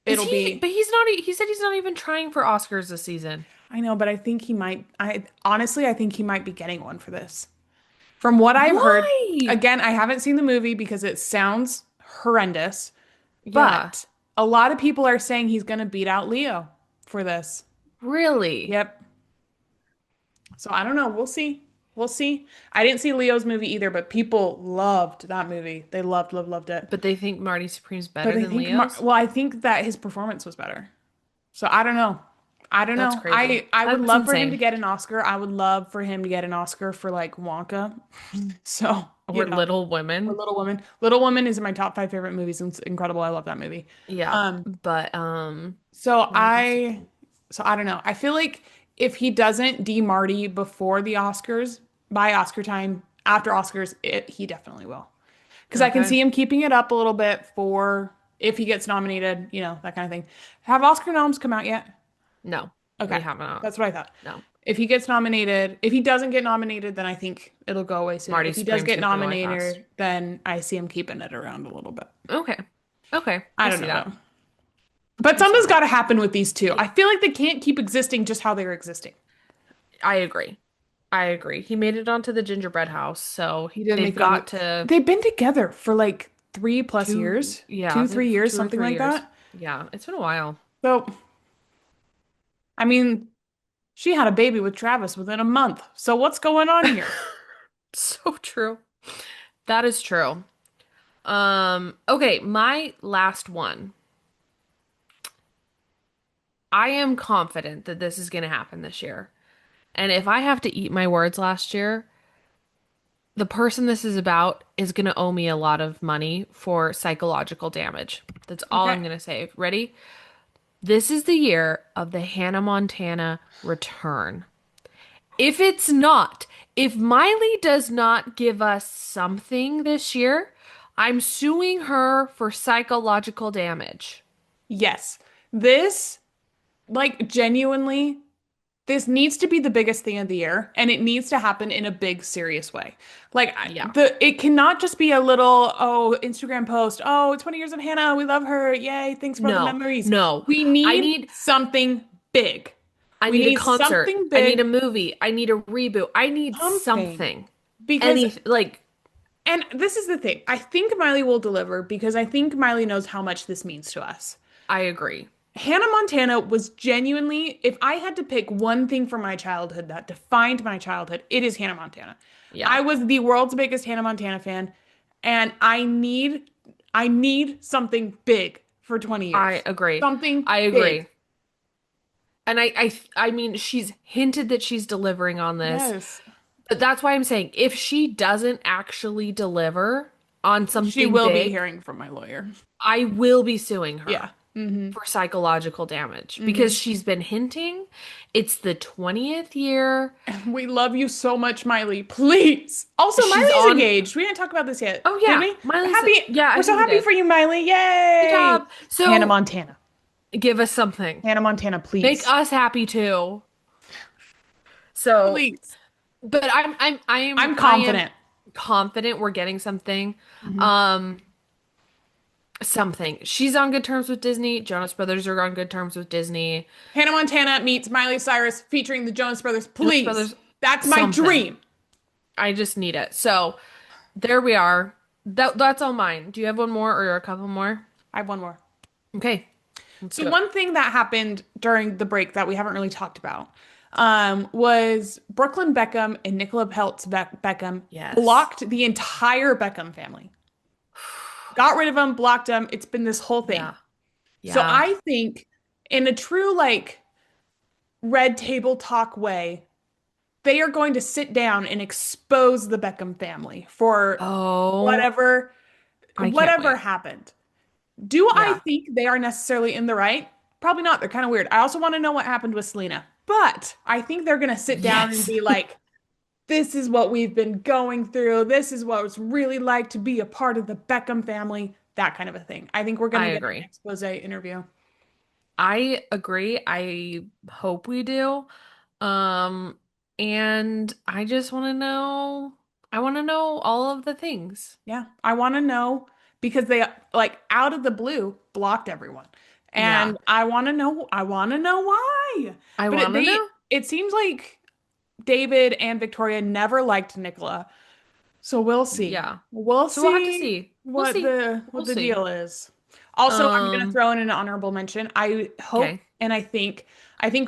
Speaker 2: Is
Speaker 1: it'll
Speaker 2: he,
Speaker 1: be.
Speaker 2: but he's not, he said he's not even trying for Oscars this season.
Speaker 1: I know, but I think he might. I honestly, I think he might be getting one for this. From what I've heard,
Speaker 2: Why?
Speaker 1: again, I haven't seen the movie because it sounds horrendous,
Speaker 2: Yeah,
Speaker 1: but a lot of people are saying he's going to beat out Leo for this.
Speaker 2: really.
Speaker 1: Yep. So I don't know. We'll see. We'll see. I didn't see Leo's movie either, but people loved that movie. They loved, loved, loved it.
Speaker 2: But they think Marty Supreme's
Speaker 1: But
Speaker 2: better
Speaker 1: I
Speaker 2: than
Speaker 1: think,
Speaker 2: Leo's?
Speaker 1: well, I think that his performance was better. So I don't know. I don't
Speaker 2: That's
Speaker 1: know.
Speaker 2: crazy.
Speaker 1: I would
Speaker 2: That's
Speaker 1: love for him to
Speaker 2: insane.
Speaker 1: get an Oscar. I would love for him to get an Oscar for like Wonka. So,
Speaker 2: Or Little
Speaker 1: or
Speaker 2: Women.
Speaker 1: Little Women. Little Women is in my top five favorite movies. It's incredible. I love that movie.
Speaker 2: Yeah,
Speaker 1: Um,
Speaker 2: but
Speaker 1: so
Speaker 2: Marty
Speaker 1: I,
Speaker 2: Supreme.
Speaker 1: so I don't know. I feel like if he doesn't Marty before the Oscars, by Oscar time, after Oscars, he definitely will. Because I can
Speaker 2: Okay.
Speaker 1: see him keeping it up a little bit for if he gets nominated, that kind of thing. Have Oscar noms come out yet?
Speaker 2: No, they
Speaker 1: Okay,
Speaker 2: have not.
Speaker 1: that's what I thought.
Speaker 2: No.
Speaker 1: If he gets nominated, if he doesn't get nominated, then I think it'll go away soon.
Speaker 2: Marty
Speaker 1: If he does
Speaker 2: Supreme's
Speaker 1: get
Speaker 2: gonna go away fast.
Speaker 1: nominated, then I see him keeping it around a little bit.
Speaker 2: Okay. Okay.
Speaker 1: I
Speaker 2: I
Speaker 1: don't
Speaker 2: see
Speaker 1: know
Speaker 2: that.
Speaker 1: though. But
Speaker 2: I see
Speaker 1: something's got
Speaker 2: that.
Speaker 1: to happen with these two. I feel like they can't keep existing just how they're existing.
Speaker 2: I agree. I agree. He made it onto the gingerbread house, so
Speaker 1: He didn't
Speaker 2: they've
Speaker 1: make it on the.
Speaker 2: got to
Speaker 1: They've been together for like 3+
Speaker 2: two,
Speaker 1: years,
Speaker 2: yeah, I
Speaker 1: two,
Speaker 2: think
Speaker 1: 3 years,
Speaker 2: two or
Speaker 1: something
Speaker 2: three
Speaker 1: like
Speaker 2: years.
Speaker 1: that.
Speaker 2: Yeah, it's been a while.
Speaker 1: So, I mean, she had a baby with Travis within a month. So what's going on here?
Speaker 2: So true. That is true. Okay, my last one. I am confident that this is going to happen this year. And if I have to eat my words last year, the person this is about is going to owe me a lot of money for psychological damage. That's all
Speaker 1: Okay.
Speaker 2: I'm going to say. Ready? This is the year of the Hannah Montana return. If it's not, if Miley does not give us something this year, I'm suing her for psychological damage.
Speaker 1: Yes. This, like, genuinely, this needs to be the biggest thing of the year, and it needs to happen in a big, serious way. Like
Speaker 2: Yeah.
Speaker 1: it cannot just be a little, oh, Instagram post, oh, 20 years of Hannah, we love her, yay, thanks for all the
Speaker 2: No,
Speaker 1: memories.
Speaker 2: no.
Speaker 1: We
Speaker 2: I
Speaker 1: need
Speaker 2: need
Speaker 1: something big.
Speaker 2: I
Speaker 1: We
Speaker 2: need a
Speaker 1: need
Speaker 2: concert.
Speaker 1: something
Speaker 2: I need a
Speaker 1: big,
Speaker 2: movie. I need a reboot. I need
Speaker 1: something.
Speaker 2: something.
Speaker 1: Because,
Speaker 2: Anything like
Speaker 1: and this is the thing, I think Miley will deliver because I think Miley knows how much this means to us.
Speaker 2: I agree.
Speaker 1: Hannah Montana was genuinely, if I had to pick one thing from my childhood that defined my childhood, it is Hannah Montana.
Speaker 2: Yeah.
Speaker 1: I was the world's biggest Hannah Montana fan, and I need something big for 20
Speaker 2: I
Speaker 1: years.
Speaker 2: agree.
Speaker 1: Something
Speaker 2: I
Speaker 1: big.
Speaker 2: agree. And I mean she's hinted that she's delivering on this.
Speaker 1: Yes.
Speaker 2: But that's why I'm saying if she doesn't actually deliver on
Speaker 1: She
Speaker 2: something
Speaker 1: will be
Speaker 2: big,
Speaker 1: hearing from my lawyer.
Speaker 2: I will be suing
Speaker 1: Yeah.
Speaker 2: her for psychological damage because
Speaker 1: Hmm.
Speaker 2: she's been hinting. It's the 20th year.
Speaker 1: We love you so much, Miley. Please. Also,
Speaker 2: She's
Speaker 1: Miley's
Speaker 2: on.
Speaker 1: engaged. We didn't talk about this yet,
Speaker 2: Oh
Speaker 1: did
Speaker 2: yeah,
Speaker 1: we?
Speaker 2: Miley's.
Speaker 1: Happy.
Speaker 2: Yeah, I
Speaker 1: We're so
Speaker 2: think we
Speaker 1: happy
Speaker 2: did.
Speaker 1: for you, Miley.
Speaker 2: Good
Speaker 1: Yay.
Speaker 2: job.
Speaker 1: Hannah
Speaker 2: So
Speaker 1: Montana.
Speaker 2: give us something.
Speaker 1: Hannah Montana,
Speaker 2: Make
Speaker 1: please.
Speaker 2: us happy too. So,
Speaker 1: Please.
Speaker 2: but
Speaker 1: I'm
Speaker 2: I am
Speaker 1: confident.
Speaker 2: confident we're getting something.
Speaker 1: Mhm.
Speaker 2: Um, something. She's on good terms with Disney. Jonas Brothers are on good terms with Disney.
Speaker 1: Hannah Montana meets Miley Cyrus featuring the Jonas Brothers.
Speaker 2: Jonas
Speaker 1: Please.
Speaker 2: Brothers,
Speaker 1: That's my
Speaker 2: something.
Speaker 1: dream.
Speaker 2: I just need it. So there we are. That's all mine. Do you have one more or a couple more?
Speaker 1: I have one more.
Speaker 2: Okay, let's
Speaker 1: So
Speaker 2: do it.
Speaker 1: one thing that happened during the break that we haven't really talked about was Brooklyn Beckham and Nicola Peltz Beckham
Speaker 2: Yes.
Speaker 1: blocked the entire Beckham family. Got rid of them, blocked them. It's been this whole thing.
Speaker 2: Yeah.
Speaker 1: So
Speaker 2: Yeah.
Speaker 1: I think in a true like red table talk way, they are going to sit down and expose the Beckham family for
Speaker 2: Oh,
Speaker 1: whatever
Speaker 2: I can't
Speaker 1: whatever
Speaker 2: wait.
Speaker 1: happened. Do I
Speaker 2: Yeah.
Speaker 1: think they are necessarily in the right? Probably not. They're kind of weird. I also want to know what happened with Selena. But I think they're going to sit down and
Speaker 2: Yes.
Speaker 1: be like, this is what we've been going through. This is what it's really like to be a part of the Beckham family, that kind of a thing. I think we're going
Speaker 2: I
Speaker 1: to get an
Speaker 2: agree.
Speaker 1: expose interview.
Speaker 2: I agree. I hope we do. Um, and I just want to know, I want to know all of the things.
Speaker 1: Yeah, I want to know because they like out of the blue blocked everyone.
Speaker 2: Yeah,
Speaker 1: And I want to know why.
Speaker 2: I
Speaker 1: But
Speaker 2: want to know.
Speaker 1: it seems like David and Victoria never liked Nicola. So we'll see.
Speaker 2: Yeah.
Speaker 1: We'll
Speaker 2: So we'll have to
Speaker 1: see
Speaker 2: see. We'll see.
Speaker 1: what
Speaker 2: We'll
Speaker 1: the
Speaker 2: see.
Speaker 1: deal is. Also, I'm gonna
Speaker 2: Um,
Speaker 1: throw in an honorable mention. I hope
Speaker 2: okay.
Speaker 1: and I think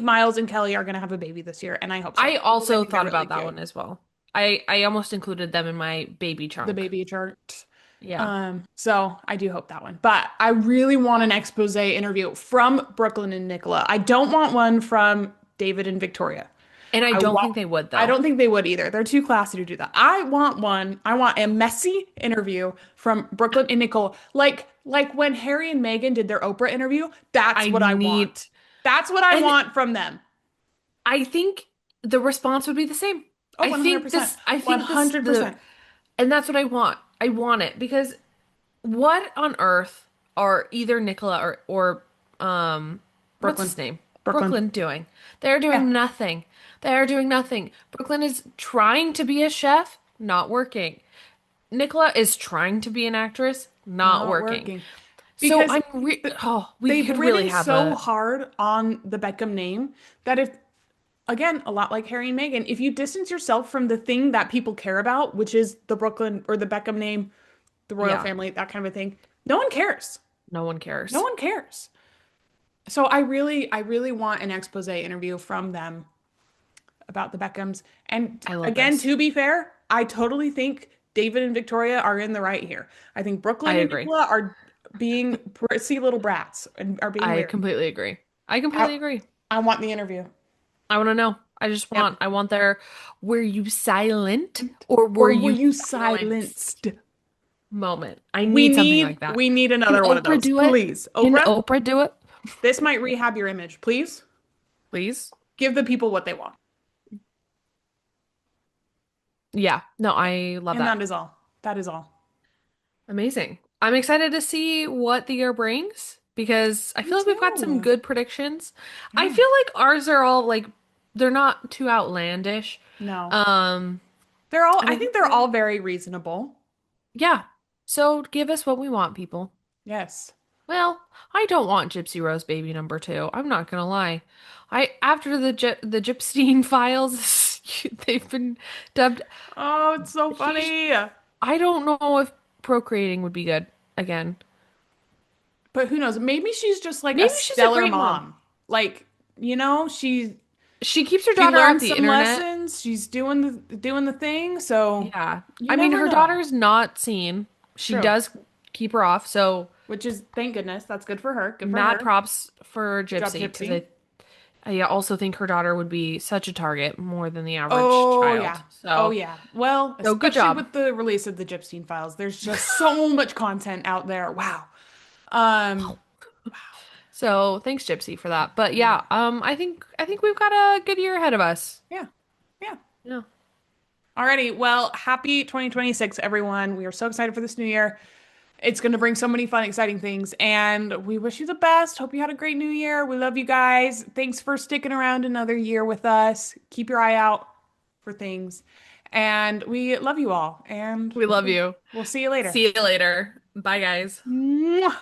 Speaker 1: Miles and Kelly are gonna have a baby this year, and I hope so
Speaker 2: I
Speaker 1: because I
Speaker 2: also
Speaker 1: think they're
Speaker 2: thought
Speaker 1: really
Speaker 2: about that
Speaker 1: cute.
Speaker 2: one as well. I almost included them in my baby
Speaker 1: The
Speaker 2: chunk.
Speaker 1: baby chart.
Speaker 2: Yeah.
Speaker 1: So I do hope that one. But I really want an expose interview from Brooklyn and Nicola. I don't want one from David and Victoria.
Speaker 2: And I
Speaker 1: I
Speaker 2: don't
Speaker 1: want
Speaker 2: think they would
Speaker 1: I
Speaker 2: though.
Speaker 1: don't think they would either. They're too classy to do that. I want one. I want a messy interview from Brooklyn and Nicole. Like when Harry and Meghan did their Oprah interview. That's
Speaker 2: I
Speaker 1: what I
Speaker 2: need,
Speaker 1: want. That's what I
Speaker 2: and
Speaker 1: want from them.
Speaker 2: I think the response would be the same.
Speaker 1: Oh, 100%.
Speaker 2: I think this, the,
Speaker 1: 100%.
Speaker 2: and that's what I want. I want it because what on earth are either Nicola or what's
Speaker 1: Brooklyn.
Speaker 2: his name?
Speaker 1: Brooklyn.
Speaker 2: Brooklyn doing? They're
Speaker 1: Yeah.
Speaker 2: doing nothing. They are doing nothing. Brooklyn is trying to be a chef, not working. Nicola is trying to be an actress, not
Speaker 1: Not
Speaker 2: working.
Speaker 1: working.
Speaker 2: So
Speaker 1: Because
Speaker 2: I'm re oh, we
Speaker 1: they've
Speaker 2: could really
Speaker 1: ridden
Speaker 2: have
Speaker 1: so
Speaker 2: a
Speaker 1: hard on the Beckham name that if, again, a lot like Harry and Meghan, if you distance yourself from the thing that people care about, which is the Brooklyn or the Beckham name, the royal
Speaker 2: yeah,
Speaker 1: family, that kind of a thing, no one cares.
Speaker 2: no one
Speaker 1: No
Speaker 2: cares.
Speaker 1: one cares. So I really want an expose interview from them about the Beckhams. And
Speaker 2: I love
Speaker 1: again,
Speaker 2: this.
Speaker 1: to be fair, I totally think David and Victoria are in the right here. I think
Speaker 2: I
Speaker 1: Brooklyn and
Speaker 2: agree.
Speaker 1: Nicola are being prissy little brats and are being
Speaker 2: I
Speaker 1: weird.
Speaker 2: completely agree. I
Speaker 1: I,
Speaker 2: completely agree.
Speaker 1: I want the interview.
Speaker 2: I want to know.
Speaker 1: Yep.
Speaker 2: I want their, were you silent or were
Speaker 1: Or were
Speaker 2: you
Speaker 1: you
Speaker 2: silenced
Speaker 1: silenced?
Speaker 2: moment? I need something like that.
Speaker 1: We need
Speaker 2: Can
Speaker 1: another one of
Speaker 2: Oprah
Speaker 1: those.
Speaker 2: do it?
Speaker 1: Please.
Speaker 2: Can
Speaker 1: Oprah,
Speaker 2: Oprah do it?
Speaker 1: this might rehab your image. Please
Speaker 2: Please?
Speaker 1: give the people what they want.
Speaker 2: Yeah. No, I love
Speaker 1: And
Speaker 2: that.
Speaker 1: that is all. That is all.
Speaker 2: Amazing. I'm excited to see what the year brings because I
Speaker 1: Me
Speaker 2: feel like we've got some
Speaker 1: too.
Speaker 2: good predictions. I
Speaker 1: Yeah.
Speaker 2: feel like ours are all like they're not too outlandish.
Speaker 1: No.
Speaker 2: Um, and
Speaker 1: I
Speaker 2: I
Speaker 1: think
Speaker 2: think
Speaker 1: they're
Speaker 2: they're
Speaker 1: all very reasonable.
Speaker 2: yeah. So give us what we want, people.
Speaker 1: Yes.
Speaker 2: Well, I don't want Gypsy Rose baby number two. I'm not gonna lie. I after the Gypstein files, they've been dubbed.
Speaker 1: Oh, it's so
Speaker 2: She's.
Speaker 1: funny.
Speaker 2: I don't know if procreating would be good again.
Speaker 1: But who knows? Maybe she's just like a
Speaker 2: Maybe she's a
Speaker 1: stellar
Speaker 2: great mom.
Speaker 1: mom. Like, you know,
Speaker 2: She keeps her
Speaker 1: she
Speaker 2: daughter off
Speaker 1: learned
Speaker 2: the
Speaker 1: some
Speaker 2: internet.
Speaker 1: lessons. She's doing the thing. So
Speaker 2: Yeah.
Speaker 1: you
Speaker 2: I mean,
Speaker 1: never
Speaker 2: her
Speaker 1: know.
Speaker 2: daughter's not seen. She
Speaker 1: True.
Speaker 2: does keep her off, so
Speaker 1: Which is, thank goodness. That's good for her. Good for
Speaker 2: mad
Speaker 1: her.
Speaker 2: props for
Speaker 1: Good job,
Speaker 2: Gypsy because
Speaker 1: Gypsy.
Speaker 2: I also think her daughter would be such a target more than the average
Speaker 1: Oh,
Speaker 2: child.
Speaker 1: yeah. Oh,
Speaker 2: So,
Speaker 1: yeah. Well,
Speaker 2: so good
Speaker 1: especially
Speaker 2: job.
Speaker 1: with the release of the Gypsy Files, there's just so much content out there. Wow. Um,
Speaker 2: So, thanks Gypsy for that. But
Speaker 1: yeah.
Speaker 2: yeah, I think we've got a good year ahead of us.
Speaker 1: Yeah. Yeah.
Speaker 2: Yeah.
Speaker 1: Alrighty. Well, happy 2026, everyone. We are so excited for this new year. It's going to bring so many fun, exciting things, and we wish you the best. Hope you had a great new year. We love you guys. Thanks for sticking around another year with us. Keep your eye out for things, and we love you all, and
Speaker 2: We love you.
Speaker 1: we'll see you later.
Speaker 2: See you later. Bye, guys.
Speaker 1: Mwah.